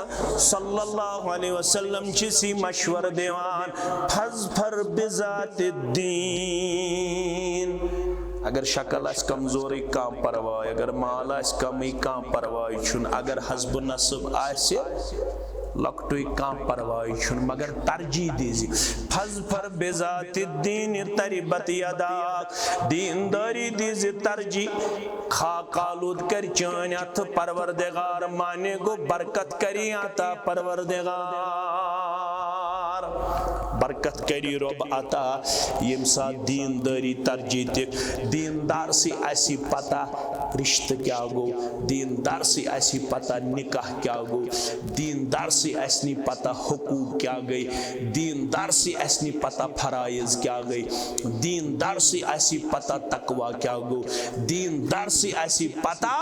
सल्लल्लाहु अलैहि वसल्लम छिसी मशवर देवान फजफर बिजात दीन अगर शक्ल आस कमजोर कम परवाह, अगर माल आस कम कम परवाह छुन, अगर हस्ब नस्ब आसे लकटुई कम परवाह छुन, मगर तरजीह दीजी फजफर बेजात दीन तरिबत यदाक, दीनदारी दीजी तरजीह, खाक आलूद कर चान अथ परवरदिगार, माने गो बरकत करी आता परवरदिगार, बरकत करी रब अता यम साथ दीनदारी तरजीह दि, दीनदार से ऐसी पता रिश्ते क्या गो, दीनदार से ऐसी पता निकाह क्या गो, दीनदार से ऐसी पता हुकूक क्या गई, दीनदार से ऐसी पता फराइज क्या गई, दीनदार से ऐसी पता तकवा क्या गो, दीनदार से ऐसी पता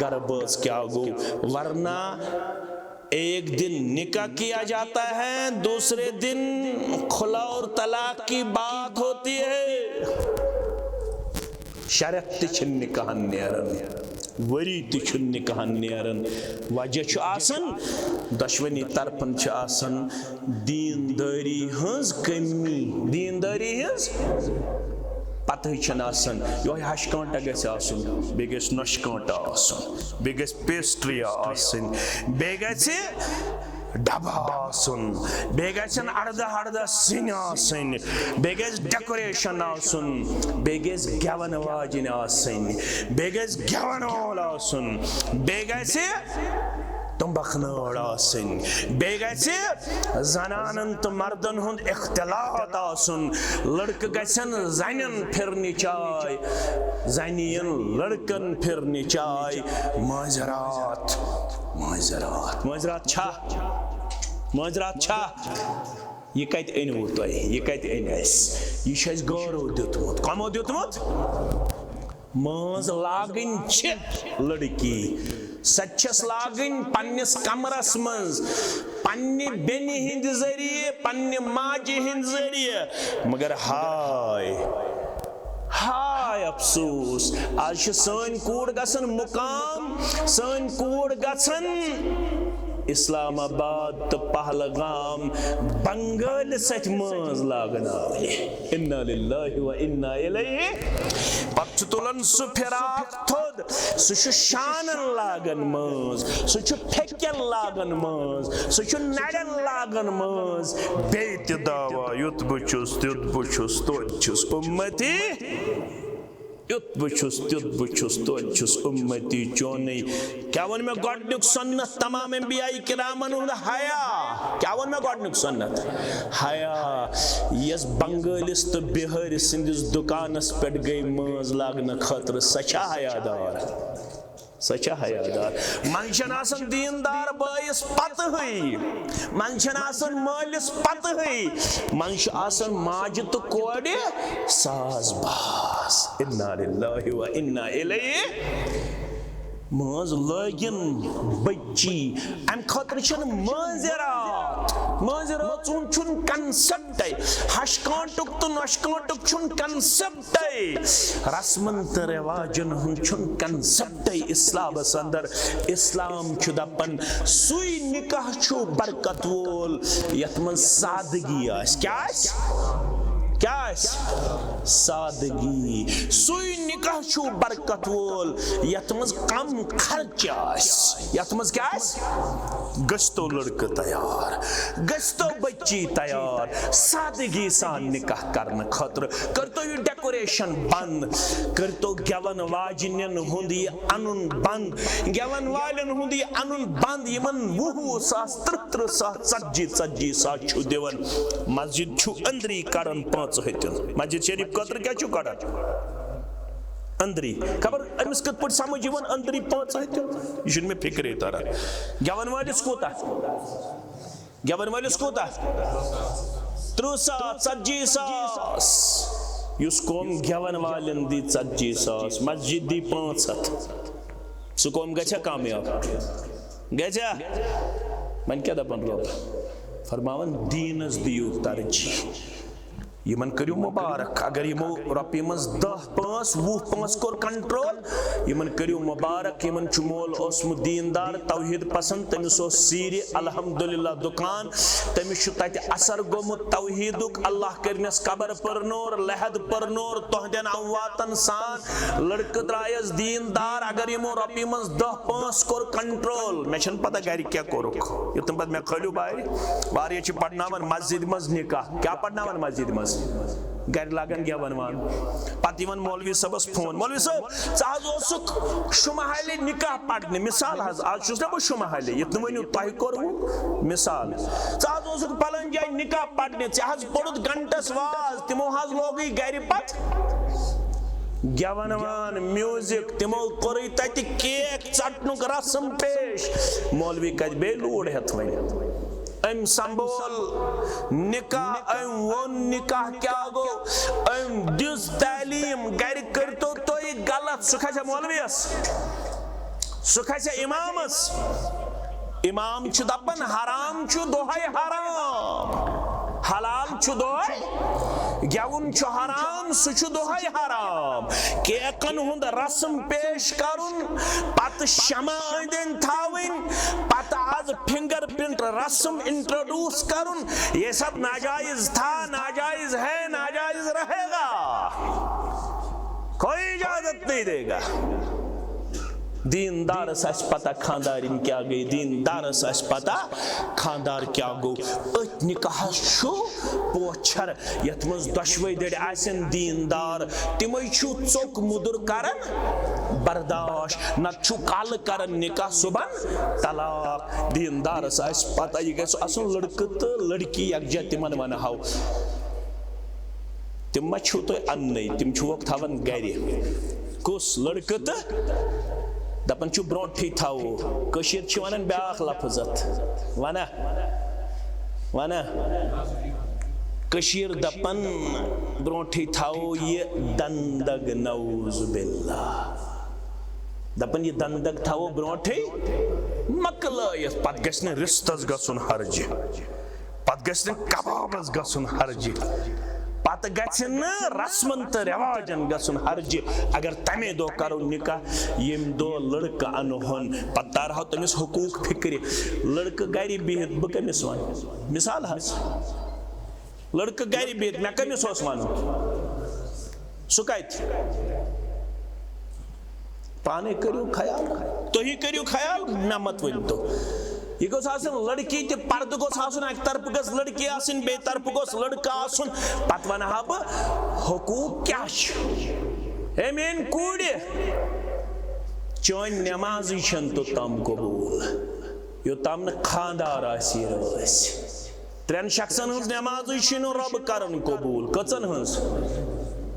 गरबज क्या गो। वरना एक दिन निकाह किया जाता है, दूसरे दिन खुला और तलाक की बात होती है। शरत तिछन निकाहन नेरन, वरी तिछन निकाहन नेरन, वजह छु आसन दशवनी तरफन छु आसन दीनदारी हंस कमी, दीनदारी हंस पता आसन, यो हश कांटा गस आसन, बे गस नश कांटा आसन, बे गस पेस्ट्री आसन, बे गस डबा आसन, बे गसन अर्धा अर्धा सिन आसन, बे गस डेकोरेशन आसन, बे गस गेवन वाजिन आसन, बे गस गेवन वोल आसन, बे गस तंबखनाड़ आसन, बे गस जनानन तो मर्दन हुंद इख्तिलात आसन, लड़क गसन जनन फिरनी चाय, जनियन लड़कन फिरनी चाय, माजरात माजरात माजरात छा, माजरात छा, ये कत अनवु तुह, ये कत अस, यह गारो दितमुत, कमो दितमुत, माज लागन लड़की सचस लागन पन्निस कमरस मज, पन्नि बेनि हिंद जरिए, पन्नि माजि हिंद जरिए, मगर हाय हाय अफसोस, आज सन कूड़ गसन मुकाम, सन कूड़ गसन इस्लामाबाद तो पहलगाम बंगाल सच मज लागन आवे, इन्ना लिल्लाहि व इन्ना इलैहि, पत तुलन सु फिराक थोद, सु शानन लागन मज, सु फेकन लागन मज, सु नड़न लागन मज, बेत दावा युत बुछुस त्युत बुछुस तोत छुस उम्मती, युत बुछुस त्युत बुछुस तोत छुस उम्मती चोने। क्या वन में गॉडनुक सुन्नत तमाम अंबिया किरामन हुंद हया, क्या वन में गॉडनुक सुन्नत हया, यस बंगालिस तो बिहार सिंधिस दुकानस पेट गई मज लागन खतर, सचा हयादार, सचा हयादार, मनशन आसन दीनदार बायस पत हुई, मनशन आसन मालिस पत हुई, मनश आसन माज तो कोड़े साज बास, इन्ना लिल्लाहि व इन्ना इलैहि, मज लगन बच्ची अम खतर मंजरात, मंजरात चुन कंसेप्ट, हश कांटुक तो नश कांटुक चुन कंसेप्ट, रस्मन तो रिवाजन हुन चुन कंसेप्ट इस्लाम अंदर, इस्लाम छु दपन सुई निकाह छु बरकत वोल, यत मन सादगी आस, क्या आस, क्या आस, सादगी, सुई निकाह छु बरकत वोल, यत मज कम खर्च आस, यत मज क्या आस, गस्तो लड़का तैयार, गस्तो बच्ची तैयार, सादगी सान निकाह करने खतर, कर तो ये डेकोरेशन बंद, कर तो गेवन वाजिनन हुंदी अनुन बंद, गेवन वालन हुंदी अनुन बंद, यमन वुहु सास त्रत्र सास सज्जी सज्जी सास छु देवन, मस्जिद छु अंदरी करन पांच हेतन, मस्जिद शरीफ खतर क्या छु करन अंदरी, खबर अमिस कत पट समझ यवन अंदरी पांच हेतन, यह में फिक्र तारा, गेवन वालिस कोता, गेवन वालिस कोता 30 सास, युस कोम गेवन वालन दी 40 मस्जिद दी 500, सु कोम गछा कामयाब, गछा मन क्या दपन रोब, फरमावन दीनस दियो तरजीह, यमन करियो मुबारक अगर यमो रपी मज 10 5 20 5 कोर कंट्रोल यमन करियो मुबारक यमन छु मोल ओसमु दीनदार तौहीद पसंद तमिस ओस सीरी अल्हम्दुलिल्लाह दुकान तमिस छु तते असर गोमु तौहीदुक अल्लाह करनस कबर परनोर लहद परनोर तोहदन अमवातन सान लड़क द्रायस दीनदार अगर यमो रपी मज 10 5 कोर कंट्रोल मे छन पता घर क्या कोरुक यतम पद मे खलियो बाय वारिया छु पढ़नावन मस्जिद मज निकाह क्या पढ़नावन मस्जिद मज घर लागन क्या बनवान पतिवन मौलवी सबस फोन मौलवी साहब चाहज ओसुक शुमाहले निकाह पढ़ने मिसाल हज आज छुस ना बो शुमाहले यत वनु तय करु मिसाल चाहज ओसुक पलन जाय निकाह पढ़ने चाहज पड़ुत घंटस वाज तिमो हज लोगी घर पत गवनवान म्यूजिक तिमो कोरी तति केक चटनुक रस्म पेश मौलवी कज बे लूड हेत वनि अम संबोल निकाह अम वो निकाह क्या गो अम दिस तालीम घर करतो तो ये गलत सुखा मौलवियस सुखा इमामस इमाम छु दपन हराम छु दोहाय हराम हलाल छु दोहाय गेवुन छु हराम सुछु दोहाय हराम केकन हुंद रस्म पेश करुन पत शमा अंदन थाविन पत आज फिंगरप्रिंट रस्म इंट्रोड्यूस करुन ये सब नाजायज था नाजायज है नाजायज रहेगा कोई इजाजत नहीं देगा दीनदार सच पता खानदारिन क्या गई दीनदार सच पता खानदार क्या गो अत निकाह छु पोछर यत मज दशवै दड़ आसन दीनदार तिमै छु चोक मुदुर करन बर्दाश्त न छु काल करन निकाह सुबन तलाक दीनदार सच पता ये गस असन लड़क तो लड़की यकजा तिमन वन हाउ तिम छु तो अन्नै तिम छु वक थावन गरि कुस लड़क तो दपन छु ब्रोंठी थाओ कशीर छु वनन ब्याख लफजत वना वना कशीर दपन ब्रोंठी थाओ ये दंदग नौज बिल्लाह दपन ये दंदग थाओ ब्रोंठी मकलयस पत गसन रिस्तस गसन हरज पत गसन कबाबस गसन हरज पत गसन रस्मन तो रिवाजन गसन हरज अगर तमे दो करो निकाह यम दो लड़का अनहोन पता रहो तमिस हुकूक फिक्र लड़का गरी बिहत ब कमिस वन मिसाल हस लड़का गरी बिहत मैं कमिस ओस वन सुकाइत पाने करियो ख्याल तो ही करियो ख्याल मैं मत वन तो ये गोस आसन लड़की ते पर्द गोस आसन एक तरफ गस लड़की आसन बे तरफ गोस लड़का आसन पत वन हब हुकूक क्या ए मेन कूड़े चोन नमाज छन तो तम कबूल यो तम न खानदार आसी रस त्रेन शख्सन हंस नमाज छन रब करन कबूल कचन हंस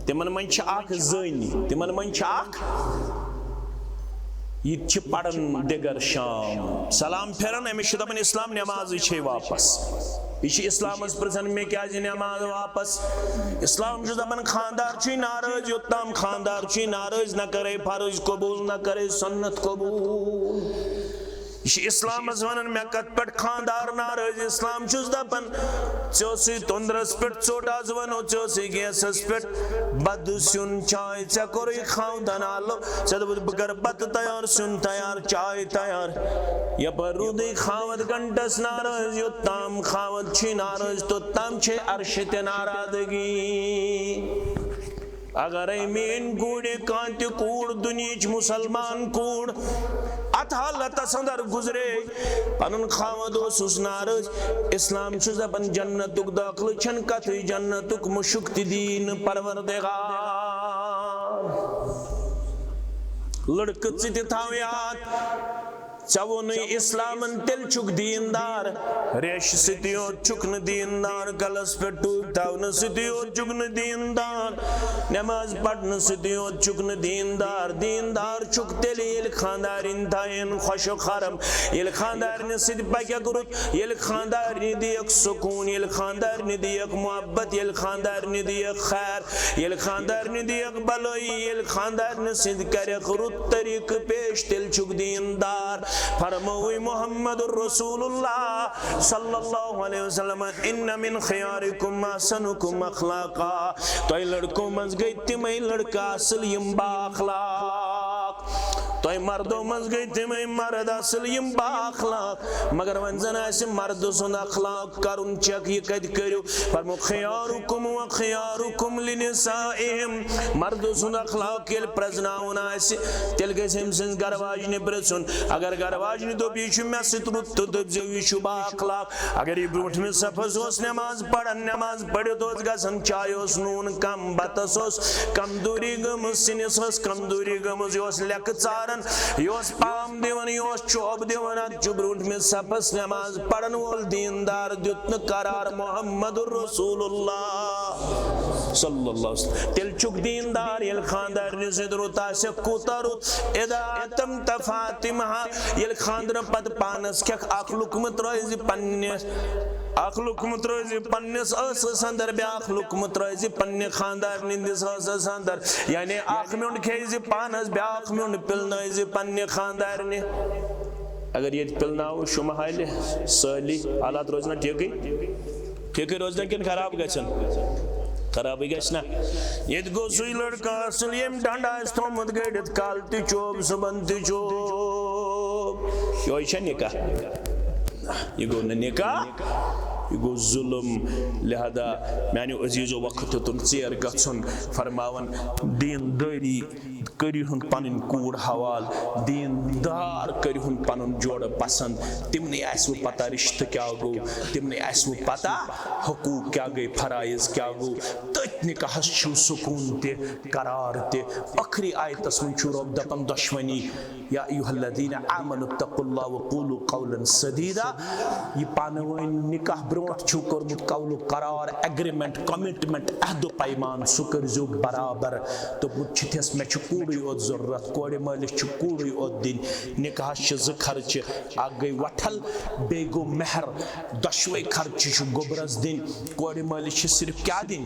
तिमन मन छ आख जनी तिमन मन छ आख ये पढ़न दिगर शाम सलाम फेरन अमिश दपन इस्लाम नमाज छे वापस ये इस्लाम प्रसन में क्या नमाज वापस इस्लाम दपन खानदार छी नाराज योत्तम खानदार छी नाराज न करे फर्ज कबूल न करे सुन्नत कबूल इस्लाम वन मे कत पे खानदार नाराज इस्लाम दपन चोसी तुंद्रस पे चोट आज वनो चोसी गैसस पे बद सुन चाय चे कोर खाव दनालो चे बगर बत तैयार सुन तैयार चाय तैयार ये पर रुदे खावत घंटस नाराज योत्तम खावत छी नाराज तो तम छे अर्शित नाराजगी अगर मेन कूड़े कांत कूड़ दुनिच मुसलमान कूड़ अत हालत संदर गुजरे पनुन खावदो सुसनारज इस्लाम दपन जन्नतुक दाखिल छन कथ जन्नतुक मुशुक दीन परवरदिगार लड़क चित थाव याद चवोन इस्लामन तेल चुक दीनदार रेश सितियो चुक न दीनदार गलस पे टूट थाव न सितियो चुक न दीनदार फरमान नमाज पढ़ने सती चुक न दीनदार दीनदार चुक तेल ये खानदारिन थायन खुशो खरम ये खानदारिन सत पक रुत ये खानदारिन दियक सुकून ये खानदारिन दियक मोहब्बत ये खानदारिन दियक खैर ये खानदारिन दियक भलाई ये खानदारिन सत करक रुत तरीक पेश तेल चुक दीनदार फरमाए मोहम्मद रसूलुल्लाह सल्लल्लाहु अलैहि वसल्लम इन्न मिन खियारिकुम अहसनुकुम अखलाका तो लड़कों मज गई तिमई लड़का असल यम बाखलाक तो मर्दों मज गई तिमई मर्द असल यम बाखलाक मगर वन जन आसे मर्द सुन अखलाक करुन चेक ये कद करियो फरमो खियारुकुम व खियारुकुम लिनिसाइहिम मर्द सुन अखलाक ये प्रजनाउन आसे तेल गसिम सिन गरवाजने प्रसुन अगर गरवाजने दो बीच में सितरुत तो दबजे विशु बाखलाक अगर ये ब्रोट में सफस ओस नमाज पढ़ तो गसन चाय ओस नून कम बतस ओस कमजोरी गमस सिनस ओस कमजोरी गमस योस लेक चारन योस पाम दिवन योस चोब दिवन अच ब्रोट में सफस नमाज पढ़न वोल दीनदार दुतन करार मोहम्मदुर रसूलुल्लाह सल्लल्लाहु अलैहि वसल्लम तेल चुक दीनदार ये खानदार ने सिदरुता से कुतरुत इदा तम तफातिमा ये खानदार पद पानस के अखलुकमत रोज पन्ने अखलुकमत रोज पन्नेस अस अंदर बे अखलुकमत रोज पन्ने खानदार निंदिस अस अंदर यानी आख में खेज पानस बे आख में पिलनज पन्ने खानदार ने अगर ये पिलनाओ शुमाहल सली हालात रोजना ठीक रोजना किन खराब गसन खराब गना ये गो सुई लड़का असल यम डंडा थोमुत गड़ित काल ति चोब सुबन ति चोब यो निकाह ये गो न निकाह ये गो जुल्म लिहाजा मानो अजीजो वक्त तुम चेर गन फरमावन दीनदारी करिहुन पन कूड़ हवाल दीनदार करिहुन पन जोड़ पसंद तिमने आसव पता रिश्त क्या गो तिमने आसव पता हकूक क्या गई फराइज क्या गो तथ निकाह सुकून ते करार ते अखरी आयतस मन रब दपन दुश्मनी या अय्युहल्लज़ीना आमनु तक़ुल्लाह व क़ूलू क़ौलन सदीदा ये पानवन निकाह ब्रोट छु करमुत कौल करार एग्रीमेंट कमिटमेंट अहद पैमान सु करजो बराबर तो बुछथस मे छु कूड़ योत जरूरत कोड़े मालिस छु कूड़ योत दिन निकाह ज खर्च आ गई वठल बे गो मेहर दशवे खर्च छु गोबरस दिन कोड़े मालिस सिर्फ क्या दिन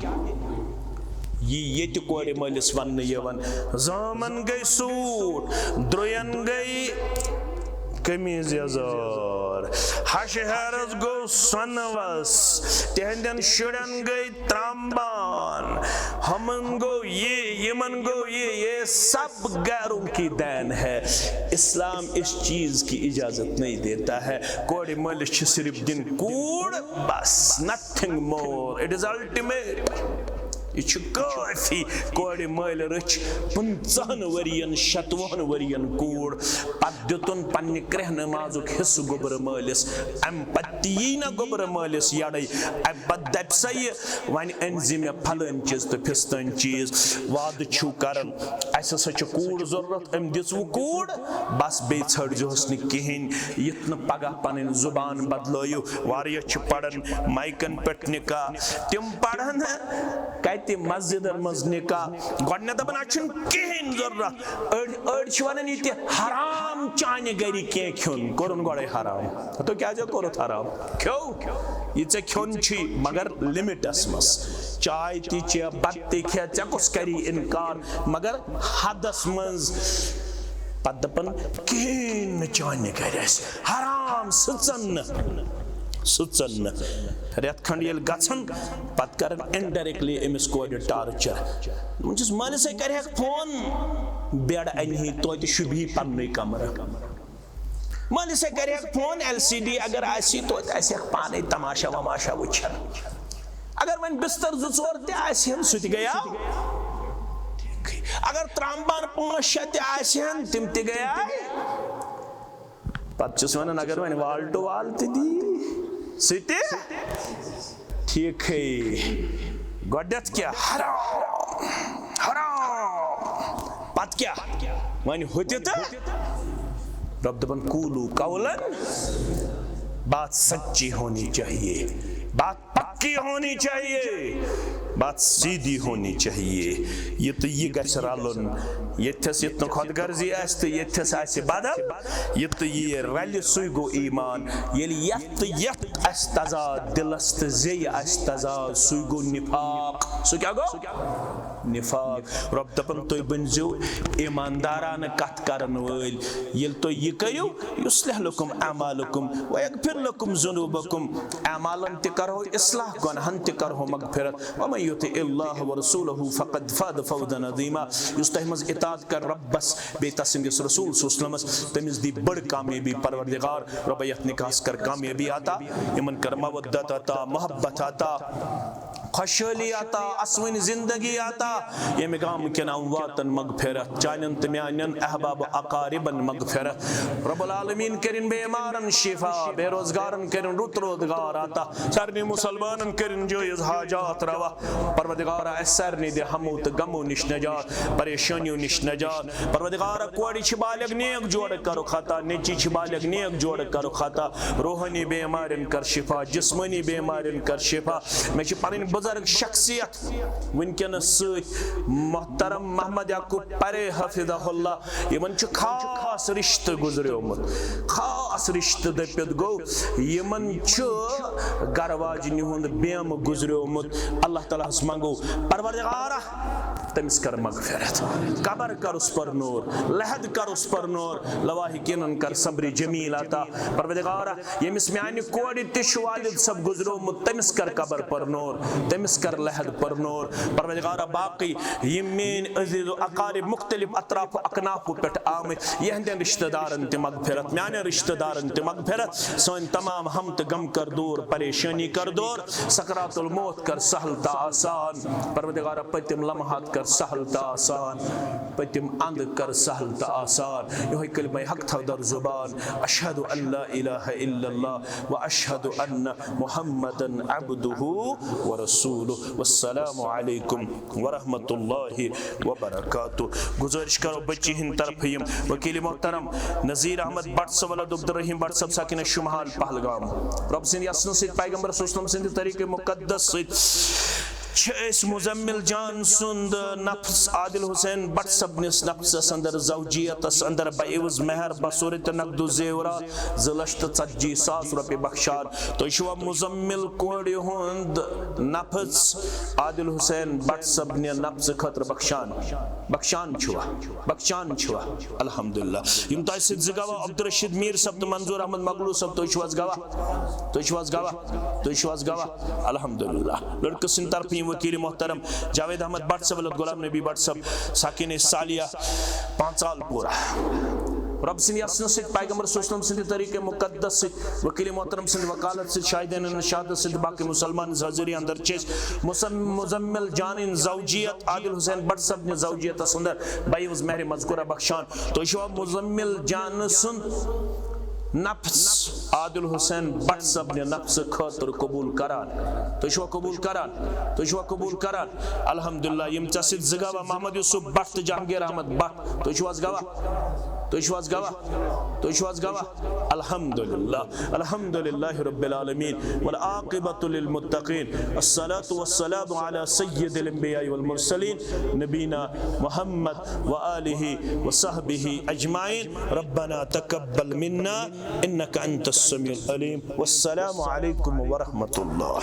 ये कोड़े मालिस वन यवन जामन गई सूट द्रोयन गई कमीज यजार हशहरस गो सनवस तेहंदन शुड़न गई त्रांबान हमन गो ये यमन गो ये सब गैरों की देन है। इस्लाम इस चीज की इजाजत नहीं देता है कोड़े मालिश सिर्फ दिन कूड़ बस nothing more it is ultimate ये काफी कोड़े माल रच 50 वरियन 50 वरियन कूड़ पत दुतन पन्ने क्रह नमाजुक हिस्स गोबर मालिस अम पत्ती ना गोबर मालिस यड़े अम पत दपसय वन अनजि मे फलन चीज तो फिस्तन चीज वाद छु करन अस छ कूड़ जरूरत अम दिसु कूड़ बस बे छड़जोस न कहिन यतन पगह पन जुबान बदलयो वारिया छ पड़न माइकन पेट निका तिम पड़न कति मस्जिद मज निकाह गडने दपन अछन कहिन जरूरत अड़ वन ये हराम चाने गरी के खुन कोरुन गड़े हराम तो क्या जो कोरुत हराम क्यों ये चे खुन छी मगर लिमिटस मस चाय ती चे बत ती खे चे कुछ करी इनकार मगर हदस मज पदपन कहिन चाने गरस हराम सुचन रेत खंड ये गन पत कर इनडायरेक्टली अमिस कोड टार्चर मुझस मालिस कर फोन बेड अनही तो शुभी पन्ने कमर मालिस कर फोन LCD अगर आसी तो पाने तमाशा वमाशा वुचन अगर वन बिस्तर 2-4 तहन सह गया अगर त्रांबान 5-6 तहन तिम त गया पत वन अगर वन वाल टू वाल दी सिटे ठीक है गडत क्या हराम पत क्या वन होते तो रब दपन कूलू कौलन बात सच्ची होनी चाहिए बात पक्की होनी चाहिए बात सीधी होनी चाहिए। ये तो ये गछ रलन यथस यत खुदगर्जी आस तो यथस आस बदल ये तो ये रल सुई गो ईमान येल यत यत आस तजाद दिलस तो जे आस तजाद सुई गो निफाक। सो क्या गो निफाक। रब दपन तुय बनजो ईमानदारान कथ करन वल येल तो ये कयो युस्लिह लकुम अमालकुम व यगफिर लकुम जुनूबकुम। अमालन ते करो इस्लाह गुनाहन ते करो मगफिरत। व मन युतिइल्लाह व रसूलहु फक़द फाज़ फ़ौज़न अज़ीमा। युस तहमज इताअत कर रब्बस बेतसिम यस रसूल सल्लल्लाहु अलैहि वसल्लम तमिज दी बड़ कामयाबी परवरदिगार रब यत निकास कर कामयाबी आता इमन कर मवद्दत आता मोहब्बत आता खुशहाली आता असवन जिंदगी आता यम गाम के वातन मगफिरत चानन तम्यानन अहबाब अकारिबन मगफिरत। रब्बुल आलमीन करिन बेमारन शिफा बेरोजगारन करिन रुत रोजगार आता सरनी मुसलमानन करिन जो हाजात रवा। परवरदिगार असरनी दे हमो त गमो निश नजात परेशानियों निश नजात। परवरदिगार कोड़ी छ बालग नेक जोड़ करो खाता नेची छ बालग नेक जोड़ करो खाता। रूहानी बेमारन कर शिफा जिस्मानी बेमारन कर शिफा। मैं छ पनिन बुजुर्ग शख्सियत वनकनस मोहतरम मोहम्मद याकूब परे हफिज़हुल्लाह यमन छ खास रिश्ते गुजरियोमुत खास रिश्ते दपित गो यमन छ गरवाजनी हुंद बेम गुजरियोमुत। अल्लाह ताला हस मंगो परवरदिगार तमिस कर मगफिरत कबर कर उस पर नूर लहद कर उस पर नूर लवाहिकिन कर सब्र जमील आता। परवरदिगार यमिस म्यानि कोड़ी तिश वालिद सब गुजरियोमुत तमिस कर कबर पर नूर तमिस कर लहद पर नूर। परवरदिगार बाकी यमीन अजीज अकारिब मुख्तलिफ अतराफ अकनाफ पेट आमिद यहंदन रिश्तेदारन ते मगफिरत म्याने रिश्तेदारन ते मगफिरत। सन तमाम हम ते गम कर दूर परेशानी कर दूर सकरातुल मौत कर सहल ता आसान। परवरदिगार पतिम लम्हात कर सहल ता आसान पतिम अंद कर सहल ता आसान। यो कलिमा हक था दर जुबान अशहदु अल्ला इलाहा इल्लल्लाह व अशहदु अन्न मुहम्मदन अब्दुहु व रसूलुहु। वस्सलामु अलैकुम व रहमतुल्लाहि व बरकातुहू। गुजारिश करो बच्ची हिंद तरफ यम वकील मोहतरम नज़ीर अहमद भट्ट सवलद अब्दुर्रहीम भट्ट सब साकिन शुमाल पहलगाम रब सिंह यासन से पैगंबर सल्लल्लाहु अलैहि वसल्लम तरीके मुकद्दस से मुजम्मिल जान सुंद नफ्स आदिल हुसैन भट्ट सबनिस नफ्स अंदर जौजियत अंदर बेवज मेहर बसूरत नकदु जेवरा ज़लश्त 40,000 रुपये बख्शार। तो शुआ मुजम्मिल कोड़ी हुंद नफ्स आदिल हुसैन भट्ट सबने नफ्स खतर बख्शान छुआ अल्हम्दुलिल्लाह। यम तासिद जगवा अब्दुल रशीद मीर सब तो मंजूर अहमद मगलू सब तो शुआस गवा अल्हम्दुलिल्लाह। लड़के सिन तरफ वकील मोहतरम जावेद अहमद भट्ट सब गुलाम नबी भट्ट सब साकिन सालिया 5 साल पूरा रब सिंह यासन से पैगंबर सल्लल्लाहु अलैहि वसल्लम तरीके मुकद्दस से वकील मोहतरम से वकालत से शाहिदन शहादत से बाकी मुसलमान हाजिरी अंदर चेस मुजम्मिल जानिन जौजियत आदिल हुसैन भट्ट सब ने जौजियत अंदर बाई उस मेहर मज़कूरा बख्शान। तो शो मुजम्मिल जान सुन नफ्स आदिल हुसैन भट्ट सब ने नफ्स खतर कबूल करान। तो शो कबूल करान अल्हम्दुलिल्लाह। यम चसिद जगवा मोहम्मद यूसुफ भट्ट जहांगीर अहमद भट्ट तो शुआस गवा अल्हम्दुलिल्लाह रब्बिल आलमीन वल आक़िबतु लिल मुत्तक़ीन अस्सलातु वस्सलामु अला सय्यिदिल अंबिया वल मुरसलीन नबीना मुहम्मद व आलिहि व सहबिहि अजमाइन। रब्बना तक़ब्बल मिन्ना इन्नका अंतस समीउल अलीम। वस्सलामु अलैकुम व रहमतुल्लाह।